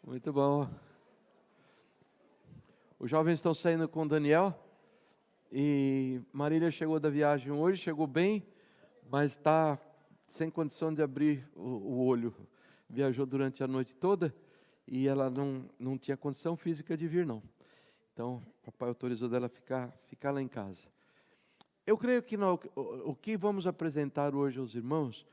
Muito bom. Os jovens estão saindo com o Daniel e Marília chegou da viagem hoje, chegou bem, mas está sem condição de abrir o olho. Viajou durante a noite toda e ela não tinha condição física de vir, não. Então, o papai autorizou dela ficar lá em casa. Eu creio que o que vamos apresentar hoje aos irmãos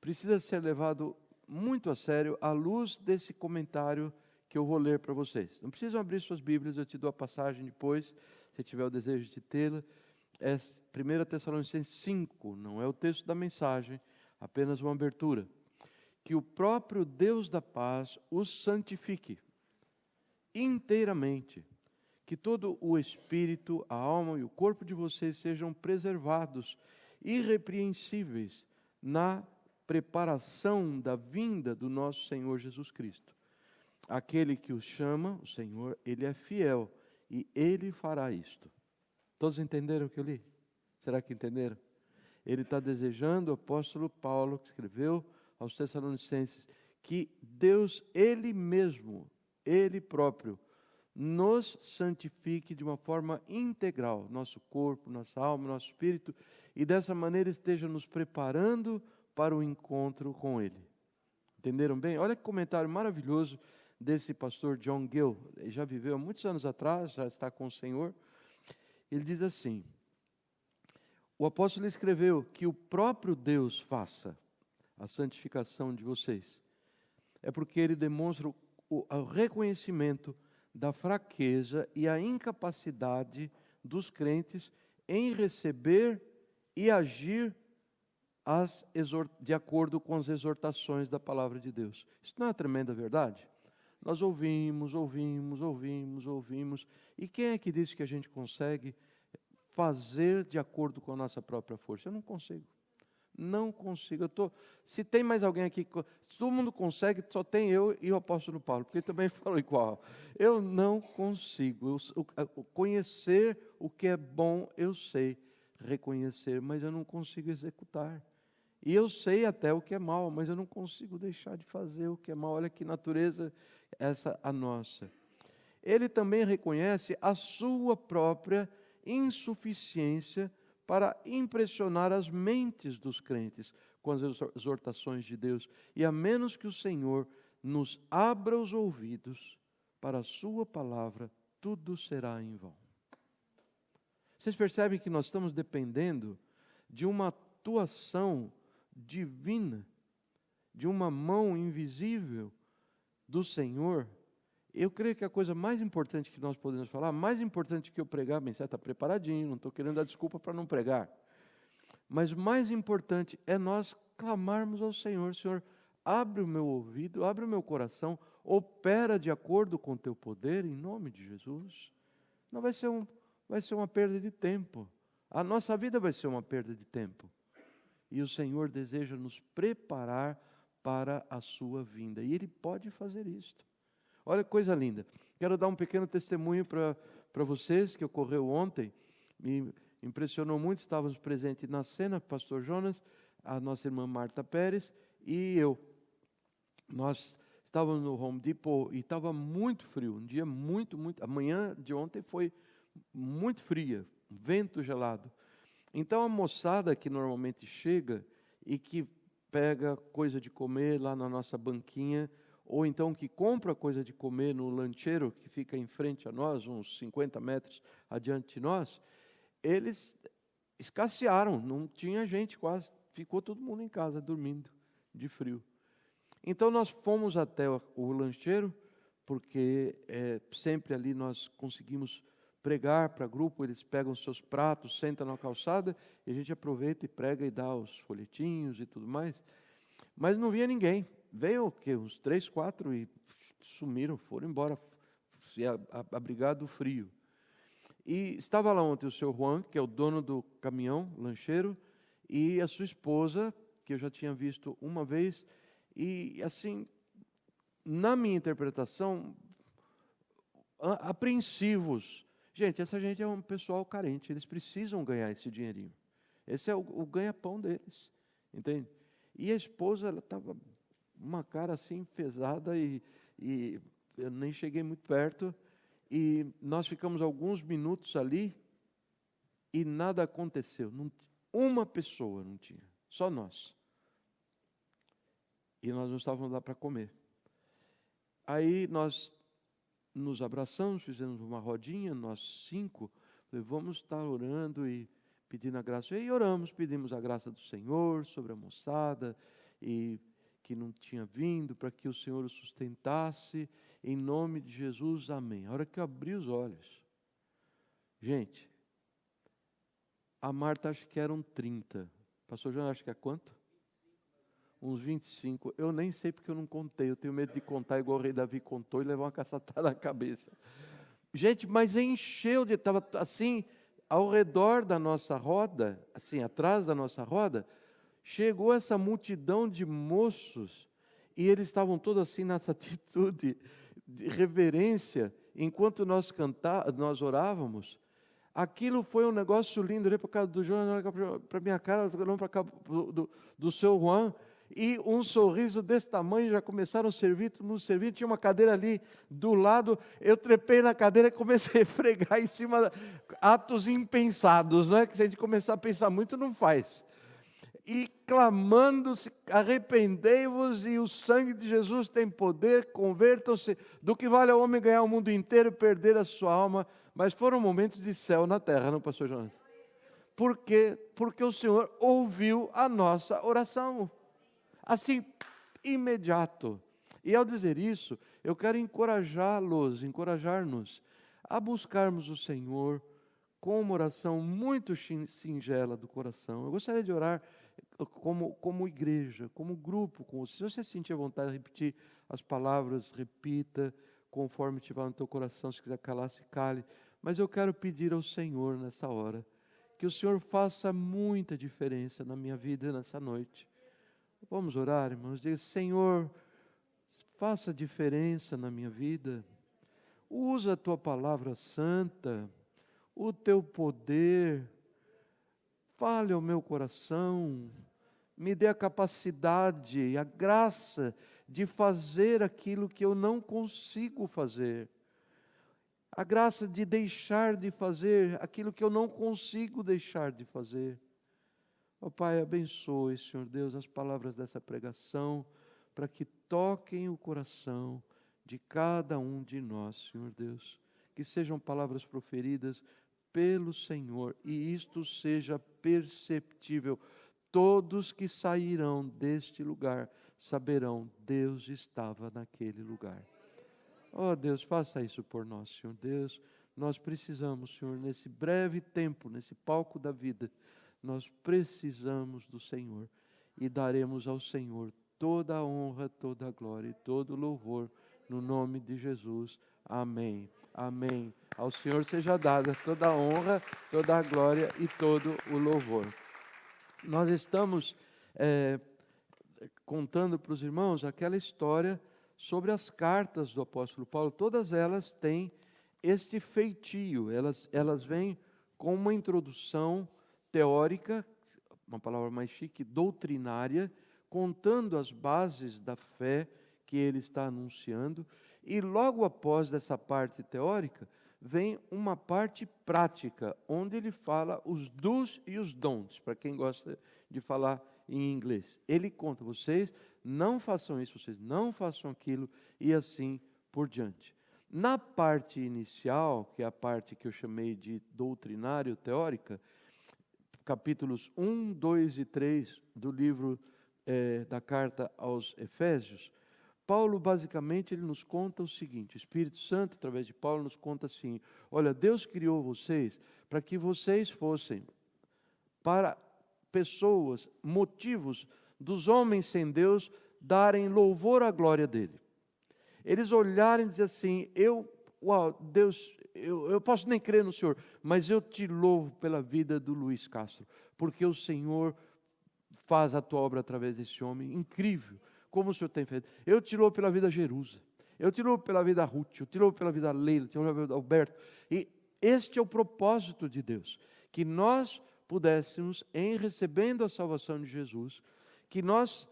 precisa ser levado muito a sério à luz desse comentário que eu vou ler para vocês. Não precisam abrir suas Bíblias, eu te dou a passagem depois, se tiver o desejo de tê-la. É 1 Tessalonicenses 5, não é o texto da mensagem, apenas uma abertura. Que o próprio Deus da paz os santifique inteiramente, que todo o espírito, a alma e o corpo de vocês sejam preservados, irrepreensíveis, na preparação da vinda do nosso Senhor Jesus Cristo. Aquele que os chama, o Senhor, Ele é fiel e Ele fará isto. Todos entenderam o que eu li? Será que entenderam? Ele está desejando, o apóstolo Paulo, que escreveu aos Tessalonicenses, que Deus, Ele mesmo, Ele próprio, nos santifique de uma forma integral, nosso corpo, nossa alma, nosso espírito, e dessa maneira esteja nos preparando para o encontro com Ele. Entenderam bem? Olha que comentário maravilhoso desse pastor John Gill. Ele já viveu há muitos anos atrás, já está com o Senhor. Ele diz assim: o apóstolo escreveu que o próprio Deus faça a santificação de vocês. É porque Ele demonstra o reconhecimento da fraqueza e a incapacidade dos crentes em receber e agir de acordo com as exortações da palavra de Deus. Isso não é uma tremenda verdade? Nós ouvimos, e quem é que disse que a gente consegue fazer de acordo com a nossa própria força? Eu não consigo. Não consigo. Se tem mais alguém aqui, se todo mundo consegue, só tem eu e o apóstolo Paulo, porque ele também falou igual. Eu não consigo. Conhecer o que é bom, eu sei reconhecer, mas eu não consigo executar. E eu sei até o que é mal, mas eu não consigo deixar de fazer o que é mal. Olha que natureza essa a nossa. Ele também reconhece a sua própria insuficiência para impressionar as mentes dos crentes com as exortações de Deus. E a menos que o Senhor nos abra os ouvidos para a sua palavra, tudo será em vão. Vocês percebem que nós estamos dependendo de uma atuação divina, de uma mão invisível do Senhor. Eu creio que a coisa mais importante que nós podemos falar, mais importante que eu pregar, bem, você está preparadinho, não estou querendo dar desculpa para não pregar, mas mais importante é nós clamarmos ao Senhor: Senhor, abre o meu ouvido, abre o meu coração, opera de acordo com o teu poder, em nome de Jesus. Não vai ser uma perda de tempo, a nossa vida vai ser uma perda de tempo, e o Senhor deseja nos preparar para a sua vinda, e Ele pode fazer isto. Olha que coisa linda. Quero dar um pequeno testemunho para vocês, que ocorreu ontem. Me impressionou muito, estávamos presentes na cena, pastor Jonas, a nossa irmã Marta Pérez e eu. Nós estávamos no Home Depot e estava muito frio, um dia a manhã de ontem foi muito fria, vento gelado. Então a moçada que normalmente chega e que pega coisa de comer lá na nossa banquinha, ou então que compra coisa de comer no lancheiro que fica em frente a nós, uns 50 metros adiante de nós, eles escassearam, não tinha gente quase, ficou todo mundo em casa dormindo de frio. Então nós fomos até o lancheiro, porque sempre ali nós conseguimos pregar para grupo, eles pegam os seus pratos, sentam na calçada, e a gente aproveita e prega e dá os folhetinhos e tudo mais, mas não via ninguém. Veio o quê? Uns 3, 4 e sumiram, foram embora, se abrigar do frio. E estava lá ontem o seu Juan, que é o dono do caminhão, lancheiro, e a sua esposa, que eu já tinha visto uma vez, e assim, na minha interpretação, apreensivos. Gente, essa gente é um pessoal carente, eles precisam ganhar esse dinheirinho. Esse é o ganha-pão deles, entende? E a esposa, ela estava uma cara assim, pesada e eu nem cheguei muito perto, e nós ficamos alguns minutos ali, e nada aconteceu. Uma pessoa não tinha, só nós. E nós não estávamos lá para comer. Aí nós nos abraçamos, fizemos uma rodinha, nós 5, vamos estar orando e pedindo a graça. E oramos, pedimos a graça do Senhor sobre a moçada, e que não tinha vindo, para que o Senhor o sustentasse, em nome de Jesus, amém. A hora que eu abri os olhos, gente, a Marta acho que eram 30, pastor João acho que é quanto? Uns 25, eu nem sei porque eu não contei, eu tenho medo de contar igual o rei Davi contou e levar uma cacetada na cabeça. Gente, mas encheu estava assim, ao redor da nossa roda, assim, atrás da nossa roda, chegou essa multidão de moços, e eles estavam todos assim nessa atitude de reverência, enquanto nós orávamos. Aquilo foi um negócio lindo. Eu olhei para a cara do João, para a minha cara, olhando para a cara do seu Juan, e um sorriso desse tamanho, já começaram a servir, todo mundo servindo, tinha uma cadeira ali do lado, eu trepei na cadeira e comecei a fregar em cima, atos impensados, não é? Que se a gente começar a pensar muito, não faz. E clamando-se, arrependei-vos, e o sangue de Jesus tem poder, convertam-se, do que vale ao homem ganhar o mundo inteiro e perder a sua alma. Mas foram momentos de céu na terra, não, pastor Jonas? Por quê? Porque o Senhor ouviu a nossa oração, assim, imediato. E ao dizer isso, eu quero encorajar-nos a buscarmos o Senhor com uma oração muito singela do coração. Eu gostaria de orar como igreja, como grupo com você. Se você sentir a vontade de repetir as palavras, repita conforme estiver no teu coração. Se quiser calar, se cale. Mas eu quero pedir ao Senhor nessa hora que o Senhor faça muita diferença na minha vida nessa noite. Vamos orar, irmãos. Diga: Senhor, faça diferença na minha vida. Usa a tua palavra santa, o teu poder. Fale ao meu coração, me dê a capacidade e a graça de fazer aquilo que eu não consigo fazer. A graça de deixar de fazer aquilo que eu não consigo deixar de fazer. Ó Pai, abençoe, Senhor Deus, as palavras dessa pregação, para que toquem o coração de cada um de nós, Senhor Deus. Que sejam palavras proferidas pelo Senhor, e isto seja perceptível. Todos que sairão deste lugar saberão: Deus estava naquele lugar. Oh Deus, faça isso por nós, Senhor Deus. Nós precisamos, Senhor, nesse breve tempo, nesse palco da vida, nós precisamos do Senhor, e daremos ao Senhor toda a honra, toda a glória e todo o louvor, no nome de Jesus. Amém. Amém. Ao Senhor seja dada toda a honra, toda a glória e todo o louvor. Nós estamos contando para os irmãos aquela história sobre as cartas do apóstolo Paulo. Todas elas têm este feitio, elas vêm com uma introdução teórica, uma palavra mais chique, doutrinária, contando as bases da fé que ele está anunciando, e logo após dessa parte teórica, vem uma parte prática, onde ele fala os do's e os don'ts, para quem gosta de falar em inglês. Ele conta: vocês não façam isso, vocês não façam aquilo, e assim por diante. Na parte inicial, que é a parte que eu chamei de doutrinário teórica, capítulos 1, 2 e 3 do livro da carta aos Efésios, Paulo basicamente ele nos conta o seguinte: o Espírito Santo, através de Paulo, nos conta assim: olha, Deus criou vocês para que vocês fossem para pessoas, motivos dos homens sem Deus darem louvor à glória dele. Eles olharem e dizer assim: Deus, eu posso nem crer no Senhor, mas eu te louvo pela vida do Luiz Castro, porque o Senhor faz a tua obra através desse homem incrível, como o Senhor tem feito. Eu te louvo pela vida Jerusa, eu te louvo pela vida Ruth, eu te louvo pela vida Leila, eu te louvo pela vida Alberto. E este é o propósito de Deus, que nós pudéssemos, em recebendo a salvação de Jesus, que nós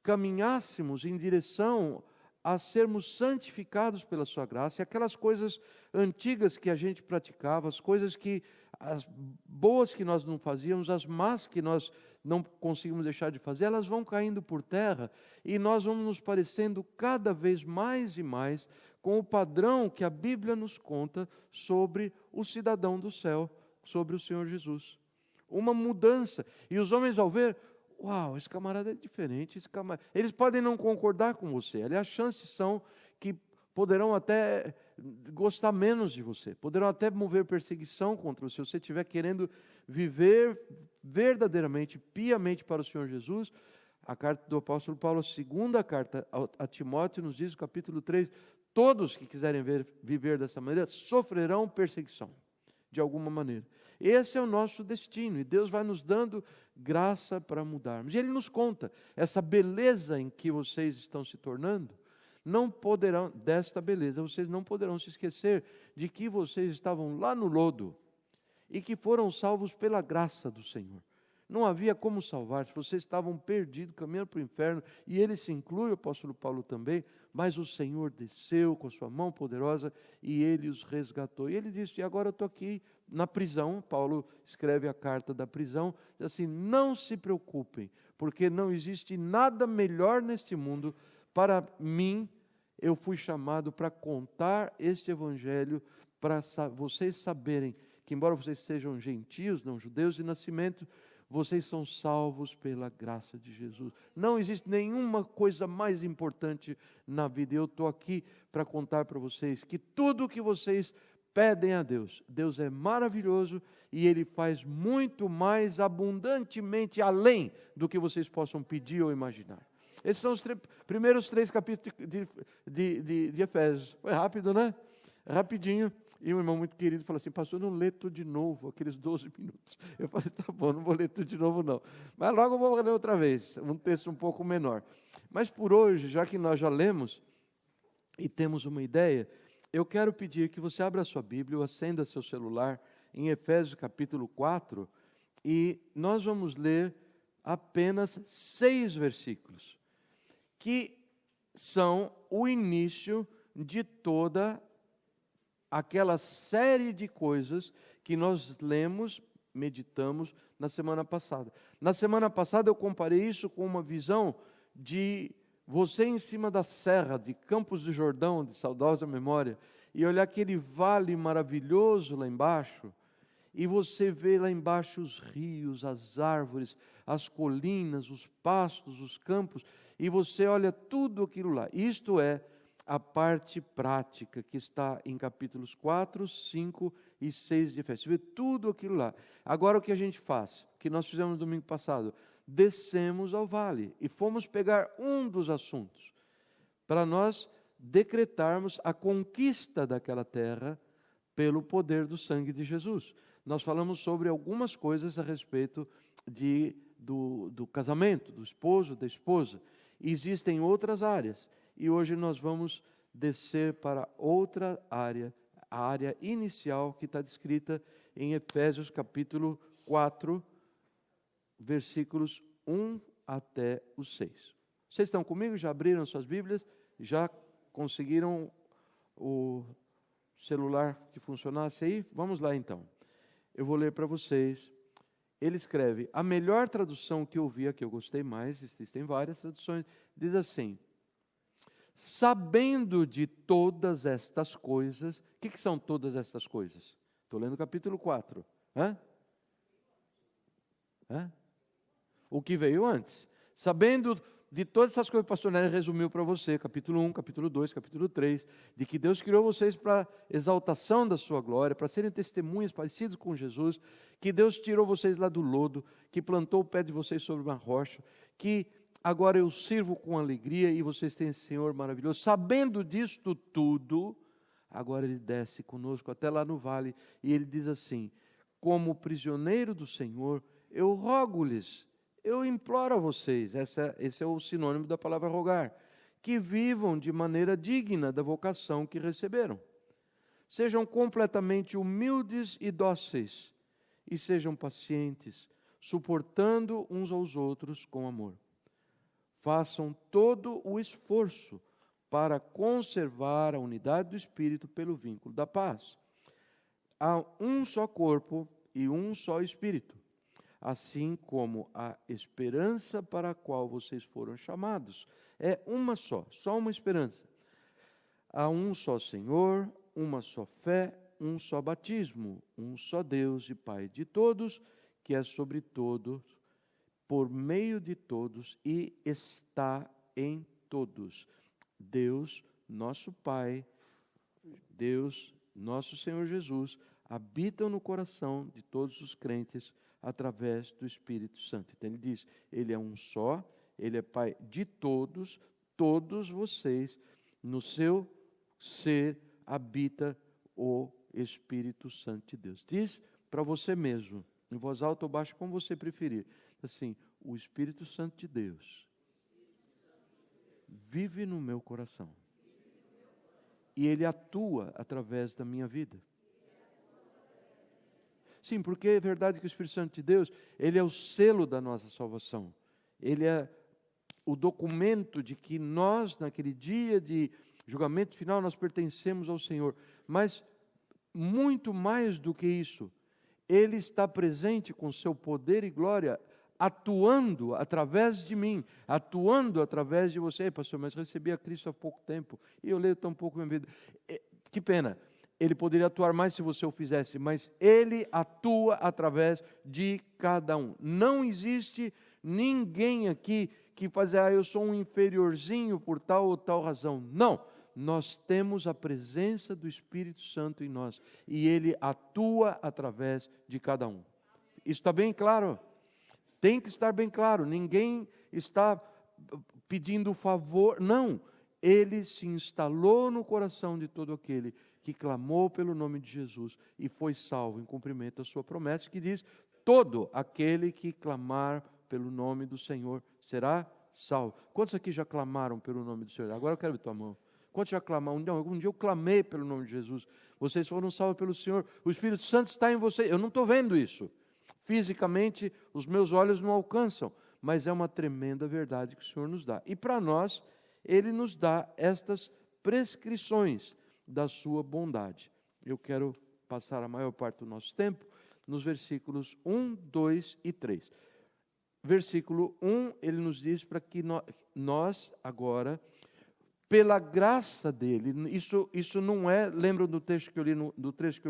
caminhássemos em direção a sermos santificados pela sua graça, e aquelas coisas antigas que a gente praticava, as boas que nós não fazíamos, as más que nós não conseguimos deixar de fazer, elas vão caindo por terra, e nós vamos nos parecendo cada vez mais e mais com o padrão que a Bíblia nos conta sobre o cidadão do céu, sobre o Senhor Jesus. Uma mudança, e os homens ao ver, uau, esse camarada é diferente, eles podem não concordar com você, aliás, as chances são que poderão até gostar menos de você, poderão até mover perseguição contra você, se você estiver querendo viver verdadeiramente, piamente para o Senhor Jesus. A carta do apóstolo Paulo, a segunda carta a Timóteo, nos diz no capítulo 3, todos que quiserem viver dessa maneira, sofrerão perseguição, de alguma maneira. Esse é o nosso destino, e Deus vai nos dando graça para mudarmos. E Ele nos conta, essa beleza em que vocês estão se tornando, desta beleza, vocês não poderão se esquecer de que vocês estavam lá no lodo, e que foram salvos pela graça do Senhor. Não havia como salvar, vocês estavam perdidos, caminhando para o inferno, e ele se inclui, o apóstolo Paulo também, mas o Senhor desceu com a sua mão poderosa e ele os resgatou. E ele disse, e agora eu estou aqui na prisão. Paulo escreve a carta da prisão, diz assim, não se preocupem, porque não existe nada melhor neste mundo. Para mim, eu fui chamado para contar este evangelho, para vocês saberem que embora vocês sejam gentios, não judeus de nascimento, vocês são salvos pela graça de Jesus. Não existe nenhuma coisa mais importante na vida. Eu estou aqui para contar para vocês que tudo o que vocês pedem a Deus, Deus é maravilhoso e Ele faz muito mais abundantemente além do que vocês possam pedir ou imaginar. Esses são os primeiros 3 capítulos de Efésios. Foi rápido, né? Rapidinho. E um irmão muito querido falou assim, pastor, não lê tudo de novo, aqueles 12 minutos. Eu falei, tá bom, não vou ler tudo de novo não. Mas logo eu vou ler outra vez, um texto um pouco menor. Mas por hoje, já que nós já lemos e temos uma ideia, eu quero pedir que você abra a sua Bíblia, ou acenda seu celular, em Efésios capítulo 4, e nós vamos ler apenas 6 versículos, que são o início de toda aquela série de coisas que nós lemos, meditamos na semana passada. Na semana passada eu comparei isso com uma visão de você em cima da serra de Campos do Jordão, de saudosa memória, e olhar aquele vale maravilhoso lá embaixo, e você vê lá embaixo os rios, as árvores, as colinas, os pastos, os campos, e você olha tudo aquilo lá. Isto é a parte prática que está em capítulos 4, 5 e 6 de Efésios. Você vê tudo aquilo lá. Agora o que a gente faz? O que nós fizemos no domingo passado? Descemos ao vale e fomos pegar um dos assuntos para nós decretarmos a conquista daquela terra pelo poder do sangue de Jesus. Nós falamos sobre algumas coisas a respeito do casamento, do esposo, da esposa. E existem outras áreas. E hoje nós vamos descer para outra área, a área inicial que está descrita em Efésios capítulo 4, versículos 1 até o 6. Vocês estão comigo? Já abriram suas Bíblias? Já conseguiram o celular que funcionasse aí? Vamos lá então. Eu vou ler para vocês. Ele escreve, a melhor tradução que eu vi, a que eu gostei mais, existem várias traduções, diz assim, sabendo de todas estas coisas, o que são todas estas coisas? Estou lendo o capítulo 4. O que veio antes. Sabendo de todas essas coisas, o pastor Nery resumiu para você, capítulo 1, capítulo 2, capítulo 3, de que Deus criou vocês para exaltação da sua glória, para serem testemunhas parecidas com Jesus, que Deus tirou vocês lá do lodo, que plantou o pé de vocês sobre uma rocha, que agora eu sirvo com alegria e vocês têm esse Senhor maravilhoso. Sabendo disto tudo, agora Ele desce conosco até lá no vale e Ele diz assim, como prisioneiro do Senhor, eu rogo-lhes, eu imploro a vocês, esse é o sinônimo da palavra rogar, que vivam de maneira digna da vocação que receberam. Sejam completamente humildes e dóceis, e sejam pacientes, suportando uns aos outros com amor. Façam todo o esforço para conservar a unidade do Espírito pelo vínculo da paz. Há um só corpo e um só Espírito, assim como a esperança para a qual vocês foram chamados é uma só uma esperança. Há um só Senhor, uma só fé, um só batismo, um só Deus e Pai de todos, que é sobre todos, por meio de todos e está em todos. Deus, nosso Pai, Deus, nosso Senhor Jesus, habitam no coração de todos os crentes através do Espírito Santo. Então ele diz, ele é um só, ele é Pai de todos, todos vocês, no seu ser habita o Espírito Santo de Deus. Diz para você mesmo, em voz alta ou baixa, como você preferir, assim, o Espírito Santo de Deus vive no meu coração e ele atua através da minha vida. Sim, porque é verdade que o Espírito Santo de Deus, ele é o selo da nossa salvação. Ele é o documento de que nós, naquele dia de julgamento final, nós pertencemos ao Senhor. Mas, muito mais do que isso, ele está presente com seu poder e glória, atuando através de mim, atuando através de você. Pastor, mas recebi a Cristo há pouco tempo, e eu leio tão pouco minha vida. Que pena. Ele poderia atuar mais se você o fizesse, mas ele atua através de cada um. Não existe ninguém aqui que faz, eu sou um inferiorzinho por tal ou tal razão. Não, nós temos a presença do Espírito Santo em nós e ele atua através de cada um. Isso está bem claro? Tem que estar bem claro, ninguém está pedindo favor, não. Ele se instalou no coração de todo aquele que clamou pelo nome de Jesus e foi salvo em cumprimento da sua promessa, que diz, todo aquele que clamar pelo nome do Senhor será salvo. Quantos aqui já clamaram pelo nome do Senhor? Agora eu quero ver tua mão. Quantos já clamaram? Não, algum dia eu clamei pelo nome de Jesus. Vocês foram salvos pelo Senhor. O Espírito Santo está em você. Eu não estou vendo isso. Fisicamente, os meus olhos não alcançam. Mas é uma tremenda verdade que o Senhor nos dá. E para nós, Ele nos dá estas prescrições da sua bondade. Eu quero passar a maior parte do nosso tempo nos versículos 1, 2 e 3. Versículo 1, ele nos diz para que nós agora, pela graça dele, isso não é, lembram do trecho que eu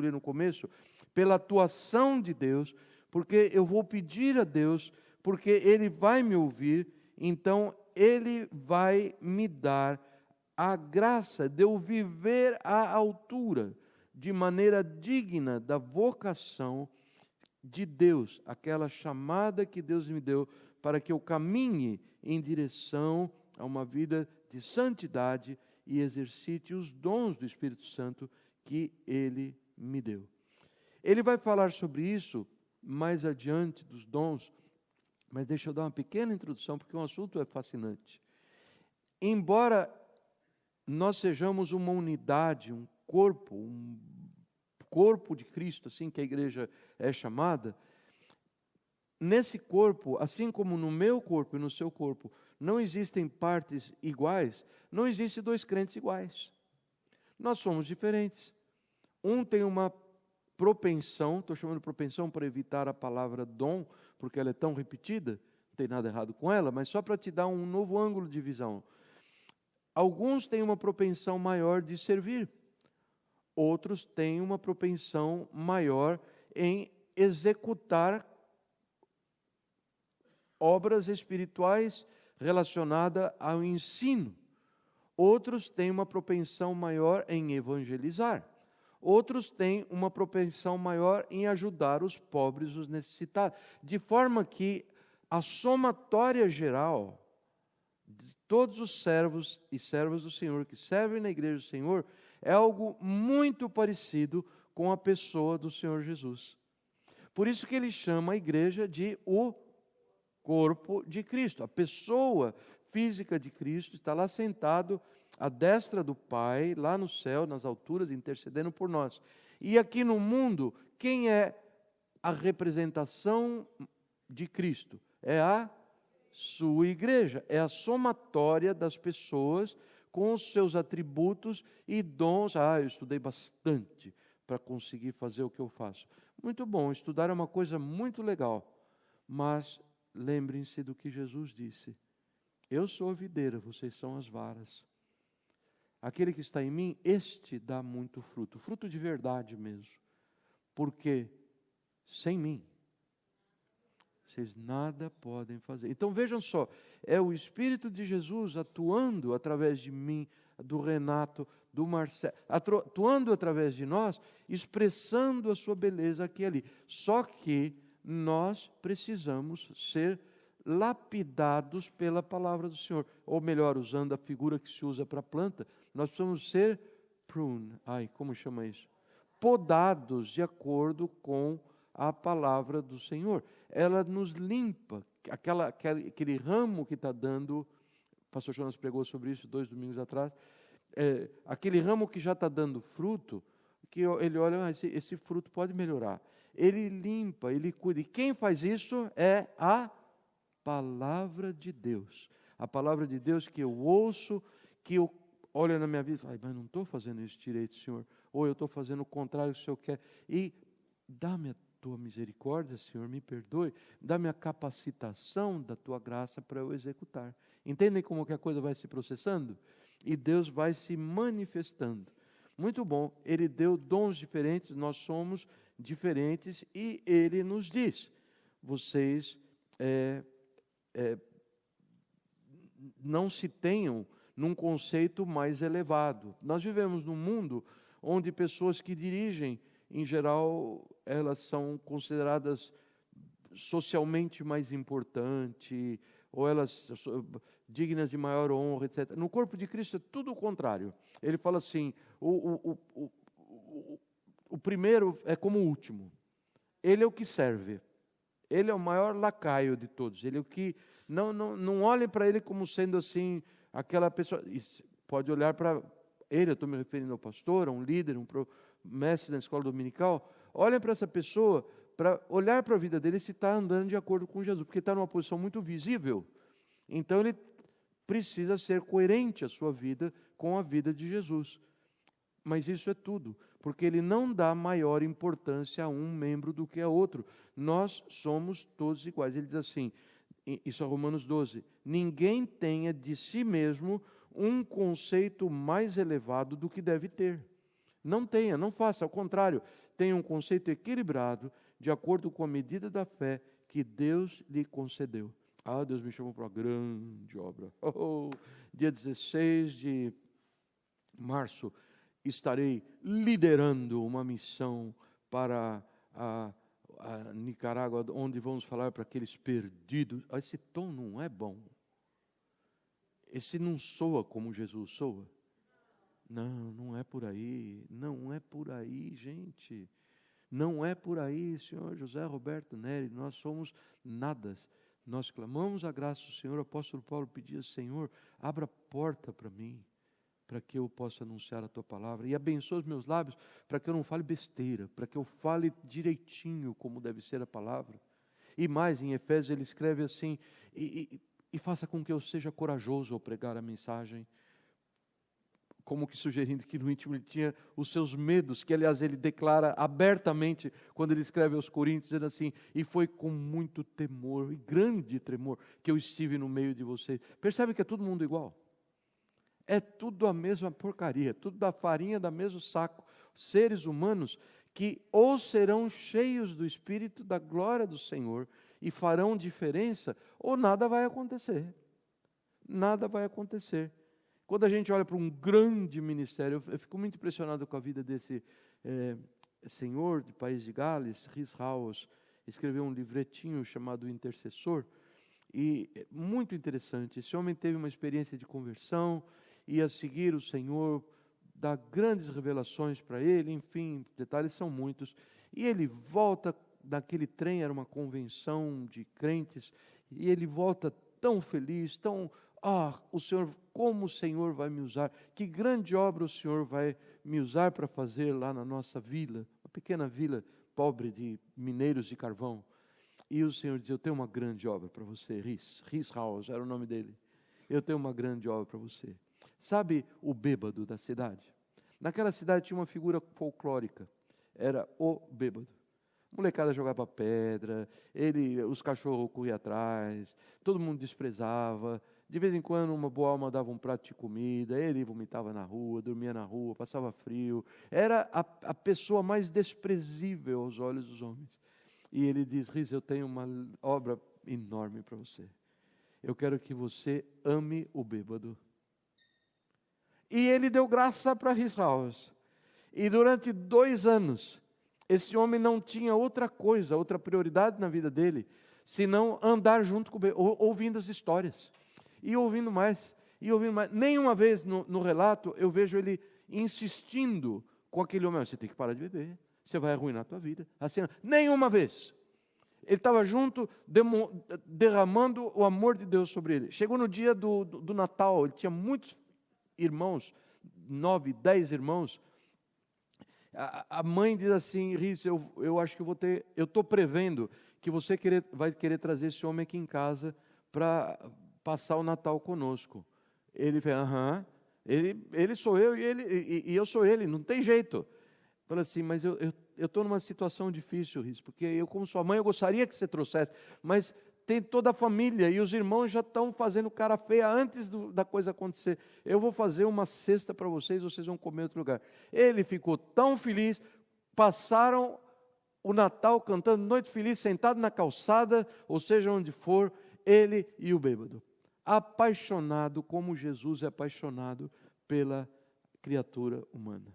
li no começo? Pela atuação de Deus, porque eu vou pedir a Deus, porque Ele vai me ouvir, então Ele vai me dar a graça de eu viver à altura, de maneira digna da vocação de Deus, aquela chamada que Deus me deu para que eu caminhe em direção a uma vida de santidade e exercite os dons do Espírito Santo que Ele me deu. Ele vai falar sobre isso mais adiante, dos dons, mas deixa eu dar uma pequena introdução, porque o assunto é fascinante. Embora nós sejamos uma unidade, um corpo de Cristo, assim que a igreja é chamada, nesse corpo, assim como no meu corpo e no seu corpo, não existem partes iguais, não existem dois crentes iguais. Nós somos diferentes. Um tem uma propensão, estou chamando de propensão para evitar a palavra dom, porque ela é tão repetida, não tem nada errado com ela, mas só para te dar um novo ângulo de visão. Alguns têm uma propensão maior de servir, outros têm uma propensão maior em executar obras espirituais relacionadas ao ensino. Outros têm uma propensão maior em evangelizar. Outros têm uma propensão maior em ajudar os pobres, os necessitados. De forma que a somatória geral de todos os servos e servas do Senhor que servem na igreja do Senhor é algo muito parecido com a pessoa do Senhor Jesus. Por isso que ele chama a igreja de o corpo de Cristo. A pessoa física de Cristo está lá sentado à destra do Pai, lá no céu, nas alturas, intercedendo por nós. E aqui no mundo, quem é a representação de Cristo? É a sua igreja, é a somatória das pessoas com os seus atributos e dons. Eu estudei bastante para conseguir fazer o que eu faço. Muito bom, estudar é uma coisa muito legal, mas lembrem-se do que Jesus disse: eu sou a videira, vocês são as varas. Aquele que está em mim, este dá muito fruto, fruto de verdade mesmo, porque sem mim vocês nada podem fazer. Então vejam só, é o Espírito de Jesus atuando através de mim, do Renato, do Marcelo, atuando através de nós, expressando a sua beleza aqui e ali. Só que nós precisamos ser lapidados pela palavra do Senhor. Ou melhor, usando a figura que se usa para a planta, nós precisamos ser como chama isso? Podados de acordo com a palavra do Senhor. Ela nos limpa, aquele ramo que está dando, o pastor Jonas pregou sobre isso 2 domingos atrás, aquele ramo que já está dando fruto, que ele olha, esse fruto pode melhorar. Ele limpa, ele cuida. E quem faz isso é a palavra de Deus. A palavra de Deus que eu ouço, que eu olho na minha vida e falo, mas não estou fazendo isso direito, Senhor. Ou eu estou fazendo o contrário que o Senhor quer. E dá-me a tua misericórdia, Senhor, me perdoe, dá-me a capacitação da tua graça para eu executar. Entendem como que a coisa vai se processando? E Deus vai se manifestando. Muito bom, Ele deu dons diferentes, nós somos diferentes, e Ele nos diz, vocês não se tenham num conceito mais elevado. Nós vivemos num mundo onde pessoas que dirigem, em geral, elas são consideradas socialmente mais importantes, ou elas são dignas de maior honra, etc. No corpo de Cristo é tudo o contrário. Ele fala assim, o primeiro é como o último. Ele é o que serve. Ele é o maior lacaio de todos. Ele é o que... Não olhem para ele como sendo assim, aquela pessoa... Pode olhar para ele, eu estou me referindo ao pastor, a um líder, mestre na escola dominical. Olhem para essa pessoa, para olhar para a vida dele se está andando de acordo com Jesus, porque está numa posição muito visível. Então ele precisa ser coerente a sua vida com a vida de Jesus. Mas isso é tudo, porque ele não dá maior importância a um membro do que a outro. Nós somos todos iguais. Ele diz assim, isso é Romanos 12, ninguém tenha de si mesmo um conceito mais elevado do que deve ter. Não tenha, não faça, ao contrário, tenha um conceito equilibrado, de acordo com a medida da fé que Deus lhe concedeu. Deus me chamou para uma grande obra. Dia 16 de março, estarei liderando uma missão para a Nicarágua, onde vamos falar para aqueles perdidos. Esse tom não é bom. Esse não soa como Jesus soa. Não é por aí. Não é por aí, gente. Não é por aí, senhor José Roberto Neri. Nós somos nadas. Nós clamamos a graça do Senhor. O apóstolo Paulo pedia, Senhor, abra a porta para mim, para que eu possa anunciar a Tua palavra, e abençoa os meus lábios, para que eu não fale besteira, para que eu fale direitinho como deve ser a palavra. E mais, em Efésios ele escreve assim, e faça com que eu seja corajoso ao pregar a mensagem, como que sugerindo que no íntimo ele tinha os seus medos, que aliás ele declara abertamente, quando ele escreve aos Coríntios, dizendo assim, e foi com muito temor, e grande tremor, que eu estive no meio de vocês. Percebe que é todo mundo igual? É tudo a mesma porcaria, tudo da farinha do mesmo saco. Seres humanos que ou serão cheios do Espírito da glória do Senhor e farão diferença, ou nada vai acontecer. Nada vai acontecer. Quando a gente olha para um grande ministério, eu fico muito impressionado com a vida desse senhor de País de Gales, Rhys Howells, escreveu um livretinho chamado Intercessor, e muito interessante. Esse homem teve uma experiência de conversão, ia seguir o Senhor, dá grandes revelações para ele, enfim, detalhes são muitos, e ele volta daquele trem, era uma convenção de crentes, e ele volta tão feliz, tão, o Senhor, como o Senhor vai me usar, que grande obra o Senhor vai me usar para fazer lá na nossa vila, uma pequena vila pobre de mineiros de carvão. E o Senhor diz, eu tenho uma grande obra para você, Rhys Howells era o nome dele, eu tenho uma grande obra para você. Sabe o bêbado da cidade? Naquela cidade tinha uma figura folclórica, era o bêbado. Molecada jogava pedra, os cachorros corriam atrás, todo mundo desprezava. De vez em quando uma boa alma dava um prato de comida, ele vomitava na rua, dormia na rua, passava frio. Era a pessoa mais desprezível aos olhos dos homens. E ele diz: Riz, eu tenho uma obra enorme para você. Eu quero que você ame o bêbado. E ele deu graça para Riz House. E durante 2 anos, esse homem não tinha outra coisa, outra prioridade na vida dele, senão andar junto com o bêbado, ouvindo as histórias. E ouvindo mais, e ouvindo mais. Nenhuma vez no relato eu vejo ele insistindo com aquele homem: você tem que parar de beber, você vai arruinar a tua vida. Assim, nenhuma vez. Ele estava junto, derramando o amor de Deus sobre ele. Chegou no dia do Natal, ele tinha muitos irmãos, 9, 10 irmãos. A mãe diz assim: Riz, eu acho que eu estou prevendo que você vai querer trazer esse homem aqui em casa para passar o Natal conosco. Ele fala: aham, ele sou eu e eu sou ele, não tem jeito. Fala assim: mas eu estou numa situação difícil, Riz, porque eu, como sua mãe, eu gostaria que você trouxesse, mas tem toda a família e os irmãos já estão fazendo cara feia antes da coisa acontecer. Eu vou fazer uma cesta para vocês vão comer em outro lugar. Ele ficou tão feliz, passaram o Natal cantando Noite Feliz, sentado na calçada, ou seja, onde for, ele e o bêbado. Apaixonado como Jesus é apaixonado pela criatura humana.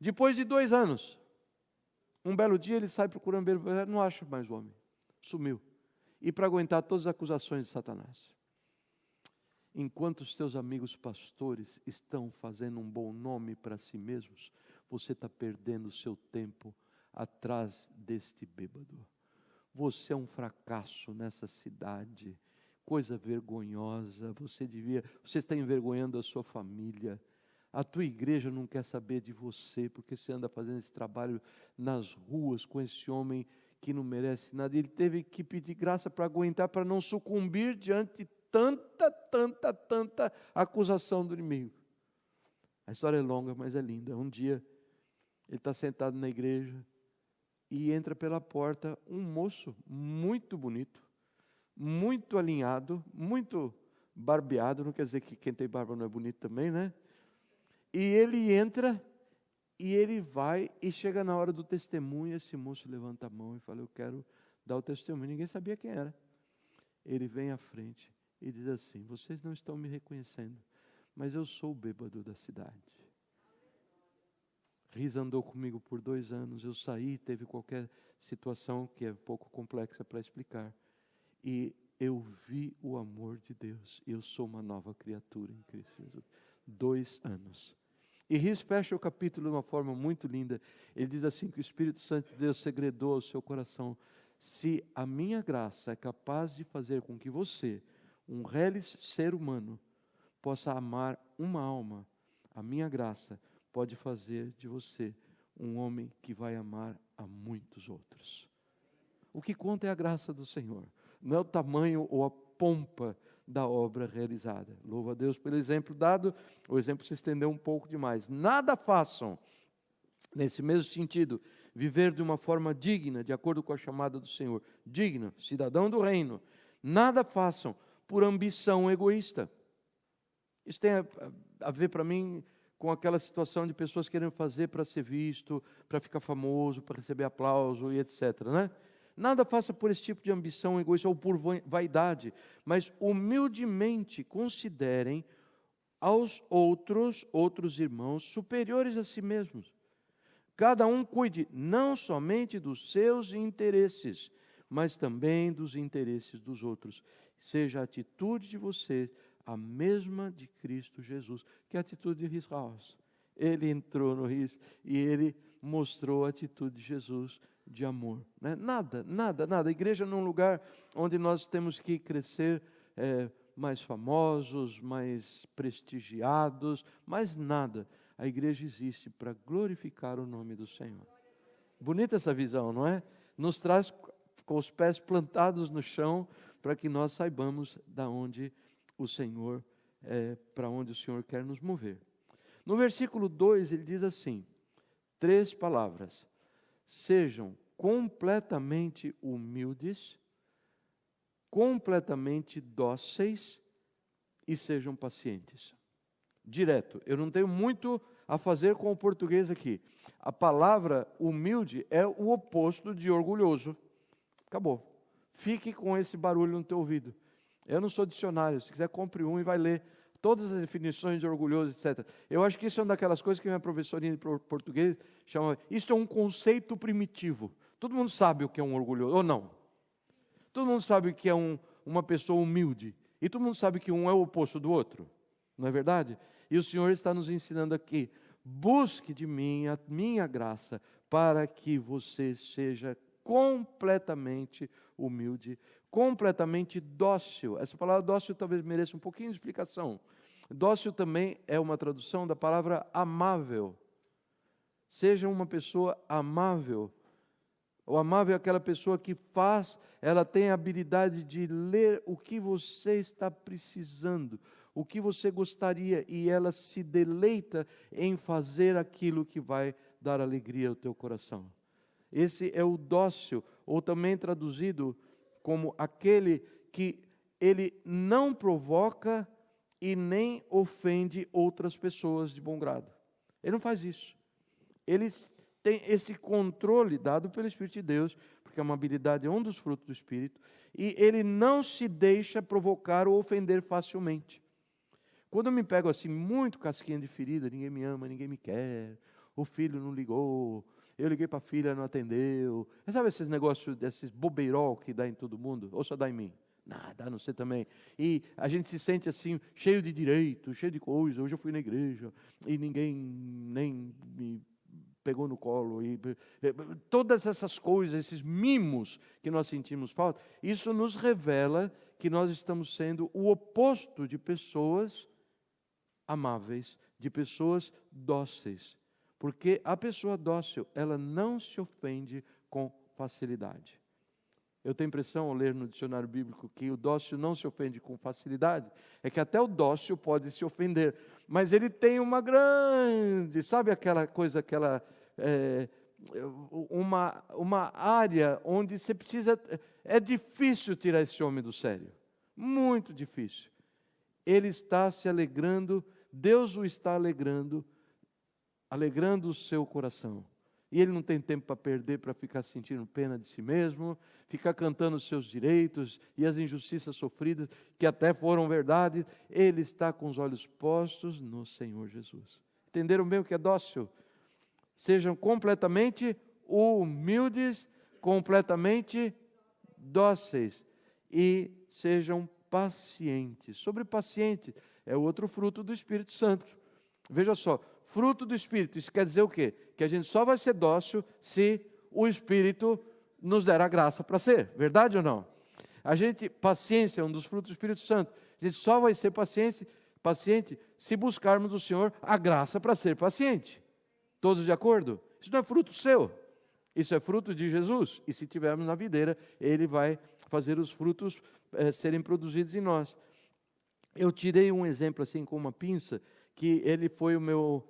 Depois de 2 anos, um belo dia ele sai procurando o bêbado, não acha mais o homem, sumiu. E para aguentar todas as acusações de Satanás. Enquanto os teus amigos pastores estão fazendo um bom nome para si mesmos, você está perdendo o seu tempo atrás deste bêbado. Você é um fracasso nessa cidade, coisa vergonhosa, você está envergonhando a sua família. A tua igreja não quer saber de você, porque você anda fazendo esse trabalho nas ruas com esse homem que não merece nada. Ele teve que pedir graça para aguentar, para não sucumbir diante de tanta acusação do inimigo. A história é longa, mas é linda. Um dia, ele está sentado na igreja e entra pela porta um moço muito bonito, muito alinhado, muito barbeado. Não quer dizer que quem tem barba não é bonito também, né? E ele entra e ele vai e chega na hora do testemunho. Esse moço levanta a mão e fala: eu quero dar o testemunho. Ninguém sabia quem era. Ele vem à frente e diz assim: vocês não estão me reconhecendo, mas eu sou o bêbado da cidade. Riz andou comigo por 2 anos. Eu saí, teve qualquer situação que é um pouco complexa para explicar, e eu vi o amor de Deus. Eu sou uma nova criatura em Cristo Jesus. 2 anos. E Riz fecha o capítulo de uma forma muito linda. Ele diz assim, que o Espírito Santo de Deus segredou ao seu coração: se a minha graça é capaz de fazer com que você, um reles ser humano, possa amar uma alma, a minha graça pode fazer de você um homem que vai amar a muitos outros. O que conta é a graça do Senhor, não é o tamanho ou a pompa da obra realizada. Louva a Deus pelo exemplo dado. O exemplo se estendeu um pouco demais. Nada façam, nesse mesmo sentido, viver de uma forma digna, de acordo com a chamada do Senhor. Digno, cidadão do reino. Nada façam por ambição egoísta. Isso tem a ver para mim com aquela situação de pessoas querendo fazer para ser visto, para ficar famoso, para receber aplauso e etc., né? Nada faça por esse tipo de ambição egoísta ou por vaidade, mas humildemente considerem aos outros irmãos superiores a si mesmos. Cada um cuide não somente dos seus interesses, mas também dos interesses dos outros. Seja a atitude de vocês a mesma de Cristo Jesus, que é a atitude de Riz House. Ele entrou no Riz e ele mostrou a atitude de Jesus de amor, né? Nada. A igreja não é um lugar onde nós temos que crescer mais famosos, mais prestigiados, mais nada. A igreja existe para glorificar o nome do Senhor. Bonita essa visão, não é? Nos traz com os pés plantados no chão, para que nós saibamos de onde o Senhor para onde o Senhor quer nos mover. No versículo 2 ele diz assim, 3 palavras: sejam completamente humildes, completamente dóceis e sejam pacientes. Direto, eu não tenho muito a fazer com o português aqui. A palavra humilde é o oposto de orgulhoso. Acabou. Fique com esse barulho no teu ouvido. Eu não sou dicionário, se quiser compre um e vai ler todas as definições de orgulhoso, etc. Eu acho que isso é uma daquelas coisas que minha professorinha de português chama, isso é um conceito primitivo. Todo mundo sabe o que é um orgulhoso, ou não? Todo mundo sabe o que é uma pessoa humilde. E todo mundo sabe que um é o oposto do outro. Não é verdade? E o Senhor está nos ensinando aqui, busque de mim a minha graça, para que você seja completamente humilde, completamente dócil. Essa palavra dócil talvez mereça um pouquinho de explicação. Dócil também é uma tradução da palavra amável. Seja uma pessoa amável. O amável é aquela pessoa que ela tem a habilidade de ler o que você está precisando, o que você gostaria, e ela se deleita em fazer aquilo que vai dar alegria ao teu coração. Esse é o dócil, ou também traduzido como aquele que ele não provoca e nem ofende outras pessoas de bom grado. Ele não faz isso. Ele tem esse controle dado pelo Espírito de Deus, porque a amabilidade é um dos frutos do Espírito, e ele não se deixa provocar ou ofender facilmente. Quando eu me pego assim, muito casquinha de ferida, ninguém me ama, ninguém me quer, o filho não ligou, eu liguei para a filha, não atendeu. Sabe esses negócios, desses bobeirol que dá em todo mundo? Ou só dá em mim? Dá não sei também. E a gente se sente assim, cheio de direito, cheio de coisa. Hoje eu fui na igreja e ninguém nem me pegou no colo. E todas essas coisas, esses mimos que nós sentimos falta, isso nos revela que nós estamos sendo o oposto de pessoas amáveis, de pessoas dóceis. Porque a pessoa dócil, ela não se ofende com facilidade. Eu tenho a impressão, ao ler no dicionário bíblico, que o dócil não se ofende com facilidade. É que até o dócil pode se ofender. Mas ele tem uma grande, sabe aquela coisa, uma área onde você precisa, é difícil tirar esse homem do sério. Muito difícil. Ele está se alegrando, Deus o está alegrando o seu coração. E ele não tem tempo para perder, para ficar sentindo pena de si mesmo, ficar cantando os seus direitos e as injustiças sofridas, que até foram verdade. Ele está com os olhos postos no Senhor Jesus. Entenderam bem o que é dócil? Sejam completamente humildes, completamente dóceis e sejam pacientes. Sobre paciente, é outro fruto do Espírito Santo. Veja só, fruto do Espírito, isso quer dizer o quê? Que a gente só vai ser dócil se o Espírito nos der a graça para ser, verdade ou não? Paciência é um dos frutos do Espírito Santo. A gente só vai ser paciente se buscarmos do Senhor a graça para ser paciente. Todos de acordo? Isso não é fruto seu, isso é fruto de Jesus. E se tivermos na videira, Ele vai fazer os frutos serem produzidos em nós. Eu tirei um exemplo assim com uma pinça, que ele foi o meu,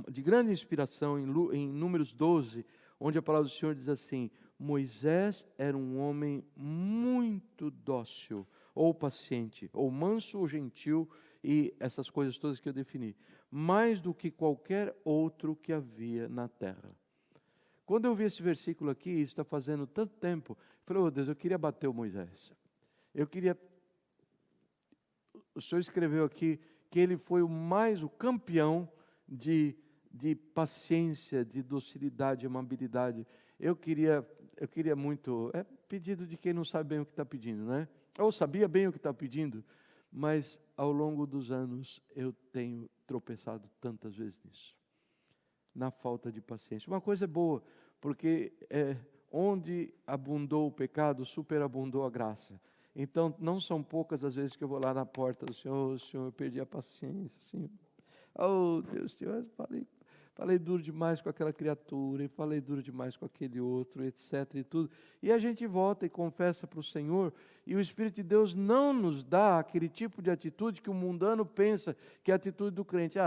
de grande inspiração em Números 12, onde a palavra do Senhor diz assim: Moisés era um homem muito dócil, ou paciente, ou manso ou gentil, e essas coisas todas que eu defini, mais do que qualquer outro que havia na terra. Quando eu vi esse versículo aqui, isso está fazendo tanto tempo, eu falei, oh Deus, eu queria bater o Moisés. O Senhor escreveu aqui que ele foi o campeão de paciência, de docilidade, de amabilidade. Eu queria muito, é pedido de quem não sabe bem o que está pedindo, né? Eu sabia bem o que está pedindo, mas ao longo dos anos eu tenho tropeçado tantas vezes nisso, na falta de paciência. Uma coisa é boa, porque onde abundou o pecado, superabundou a graça. Então, não são poucas as vezes que eu vou lá na porta do Senhor, Senhor, eu perdi a paciência, Senhor. Oh, Deus, Senhor, falei duro demais com aquela criatura, e falei duro demais com aquele outro, etc. e tudo. E a gente volta e confessa para o Senhor, e o Espírito de Deus não nos dá aquele tipo de atitude que o mundano pensa que é a atitude do crente.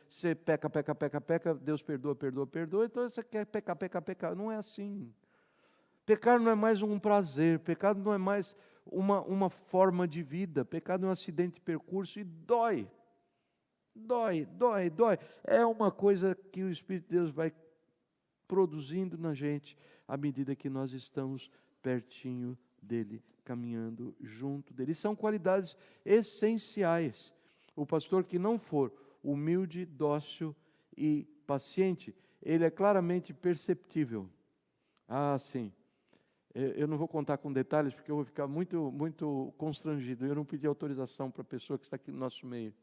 Você peca, Deus perdoa, então você quer pecar. Não é assim. Pecado não é mais um prazer, pecado não é mais uma forma de vida, pecado é um acidente de percurso e dói. Dói. É uma coisa que o Espírito de Deus vai produzindo na gente à medida que nós estamos pertinho dele, caminhando junto dele. E são qualidades essenciais. O pastor que não for humilde, dócil e paciente, ele é claramente perceptível. Sim. Eu não vou contar com detalhes, porque eu vou ficar muito constrangido. Eu não pedi autorização para a pessoa que está aqui no nosso meio.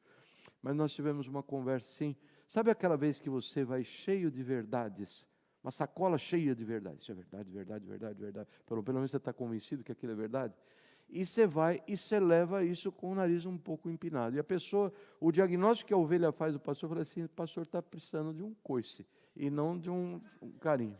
Mas nós tivemos uma conversa assim. Sabe aquela vez que você vai cheio de verdades? Uma sacola cheia de verdades. Isso é verdade. Pelo menos você está convencido que aquilo é verdade. E você vai e você leva isso com o nariz um pouco empinado. E a pessoa, o diagnóstico que a ovelha faz do pastor, fala assim: o pastor está precisando de um coice e não de um carinho.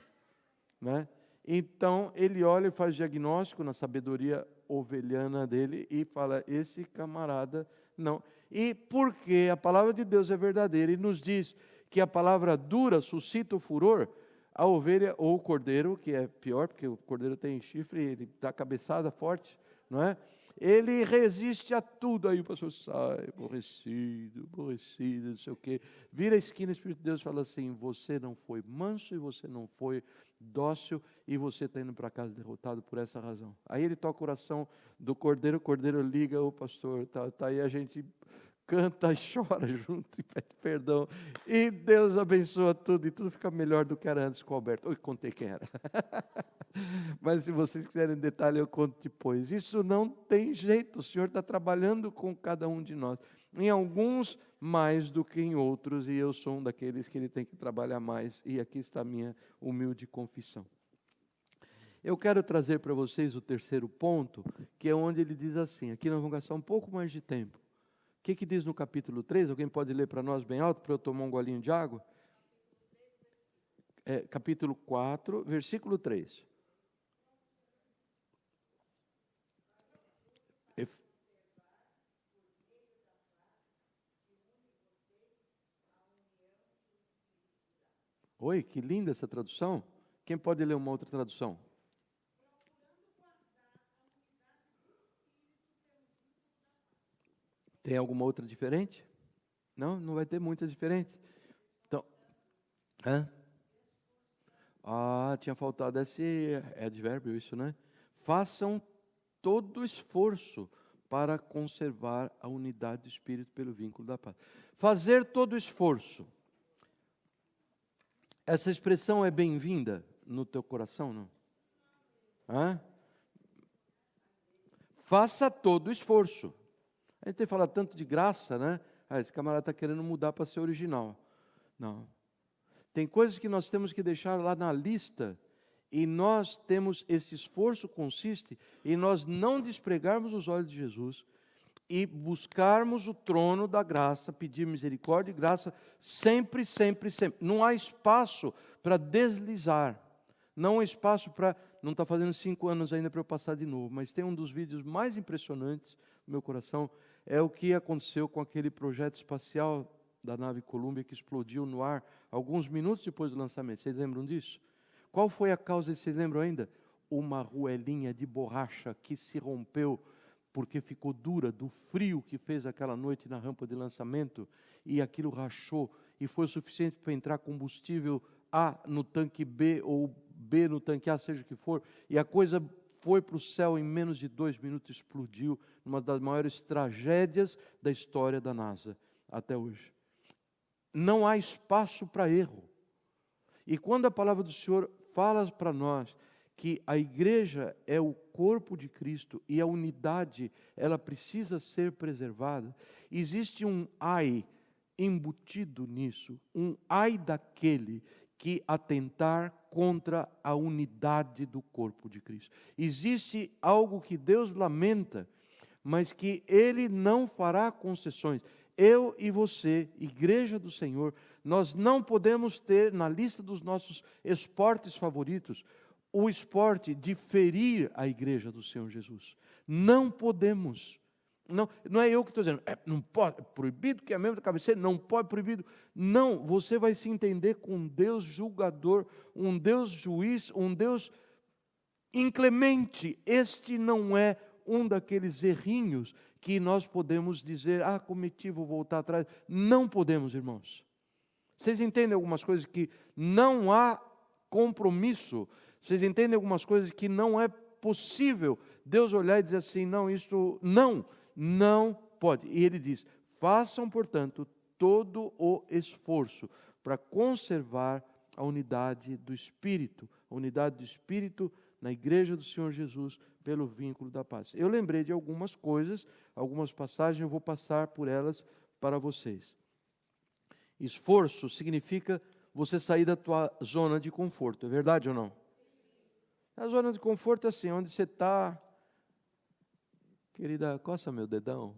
Né? Então, ele olha e faz diagnóstico na sabedoria ovelhana dele e fala: esse camarada não. E porque a palavra de Deus é verdadeira e nos diz que a palavra dura suscita o furor, a ovelha ou o cordeiro, que é pior, porque o cordeiro tem chifre, ele dá cabeçada forte, não é? Ele resiste a tudo. Aí o pastor sai, aborrecido, não sei o quê. Vira a esquina, o Espírito de Deus fala assim: você não foi manso e você não foi dócil e você está indo para casa derrotado por essa razão. Aí ele toca o coração do cordeiro, o cordeiro liga: o pastor, tá aí, a gente canta e chora junto e pede perdão. E Deus abençoa tudo e tudo fica melhor do que era antes com o Alberto. Oi, contei quem era. Mas se vocês quiserem detalhe, eu conto depois. Isso não tem jeito, o Senhor está trabalhando com cada um de nós. Em alguns mais do que em outros, e eu sou um daqueles que ele tem que trabalhar mais. E aqui está a minha humilde confissão. Eu quero trazer para vocês o terceiro ponto, que é onde ele diz assim, aqui nós vamos gastar um pouco mais de tempo. O que diz no capítulo 3? Alguém pode ler para nós bem alto, para eu tomar um golinho de água? Capítulo 4, versículo 3. Oi, que linda essa tradução. Quem pode ler uma outra tradução? Tem alguma outra diferente? Não vai ter muitas diferentes. Então, tinha faltado esse advérbio, isso, né? Façam todo esforço para conservar a unidade do Espírito pelo vínculo da paz. Fazer todo esforço. Essa expressão é bem-vinda no teu coração, não? Faça todo esforço. A gente tem falado tanto de graça, né? Esse camarada está querendo mudar para ser original. Não. Tem coisas que nós temos que deixar lá na lista, e nós temos esse esforço consiste em nós não despregarmos os olhos de Jesus e buscarmos o trono da graça, pedir misericórdia e graça sempre. Não há espaço para deslizar. Não há espaço para... Não está fazendo 5 anos ainda para eu passar de novo, mas tem um dos vídeos mais impressionantes no meu coração, é o que aconteceu com aquele projeto espacial da nave Columbia que explodiu no ar alguns minutos depois do lançamento. Vocês lembram disso? Qual foi a causa, vocês lembram ainda? Uma arruelinha de borracha que se rompeu porque ficou dura do frio que fez aquela noite na rampa de lançamento, e aquilo rachou, e foi o suficiente para entrar combustível A no tanque B, ou B no tanque A, seja o que for, e a coisa foi para o céu em menos de 2 minutos, explodiu, uma das maiores tragédias da história da NASA até hoje. Não há espaço para erro. E quando a palavra do Senhor fala para nós que a igreja é o corpo de Cristo e a unidade, ela precisa ser preservada, existe um ai embutido nisso, um ai daquele que atentar contra a unidade do corpo de Cristo. Existe algo que Deus lamenta, mas que Ele não fará concessões. eu e você, igreja do Senhor, nós não podemos ter na lista dos nossos esportes favoritos o esporte de ferir a igreja do Senhor Jesus. Não podemos. Não é eu que estou dizendo, não pode, é proibido que é membro da cabeceira, não pode, proibido. Não, você vai se entender com um Deus julgador, um Deus juiz, um Deus inclemente. Este não é um daqueles errinhos que nós podemos dizer, cometi, vou voltar atrás. Não podemos, irmãos. Vocês entendem algumas coisas que não há compromisso? Vocês entendem algumas coisas que não é possível Deus olhar e dizer assim, não, isto não pode. E Ele diz, façam, portanto, todo o esforço para conservar a unidade do Espírito, na igreja do Senhor Jesus, pelo vínculo da paz. Eu lembrei de algumas coisas, algumas passagens, eu vou passar por elas para vocês. Esforço significa você sair da tua zona de conforto, é verdade ou não? A zona de conforto é assim, onde você está... Querida, coça meu dedão.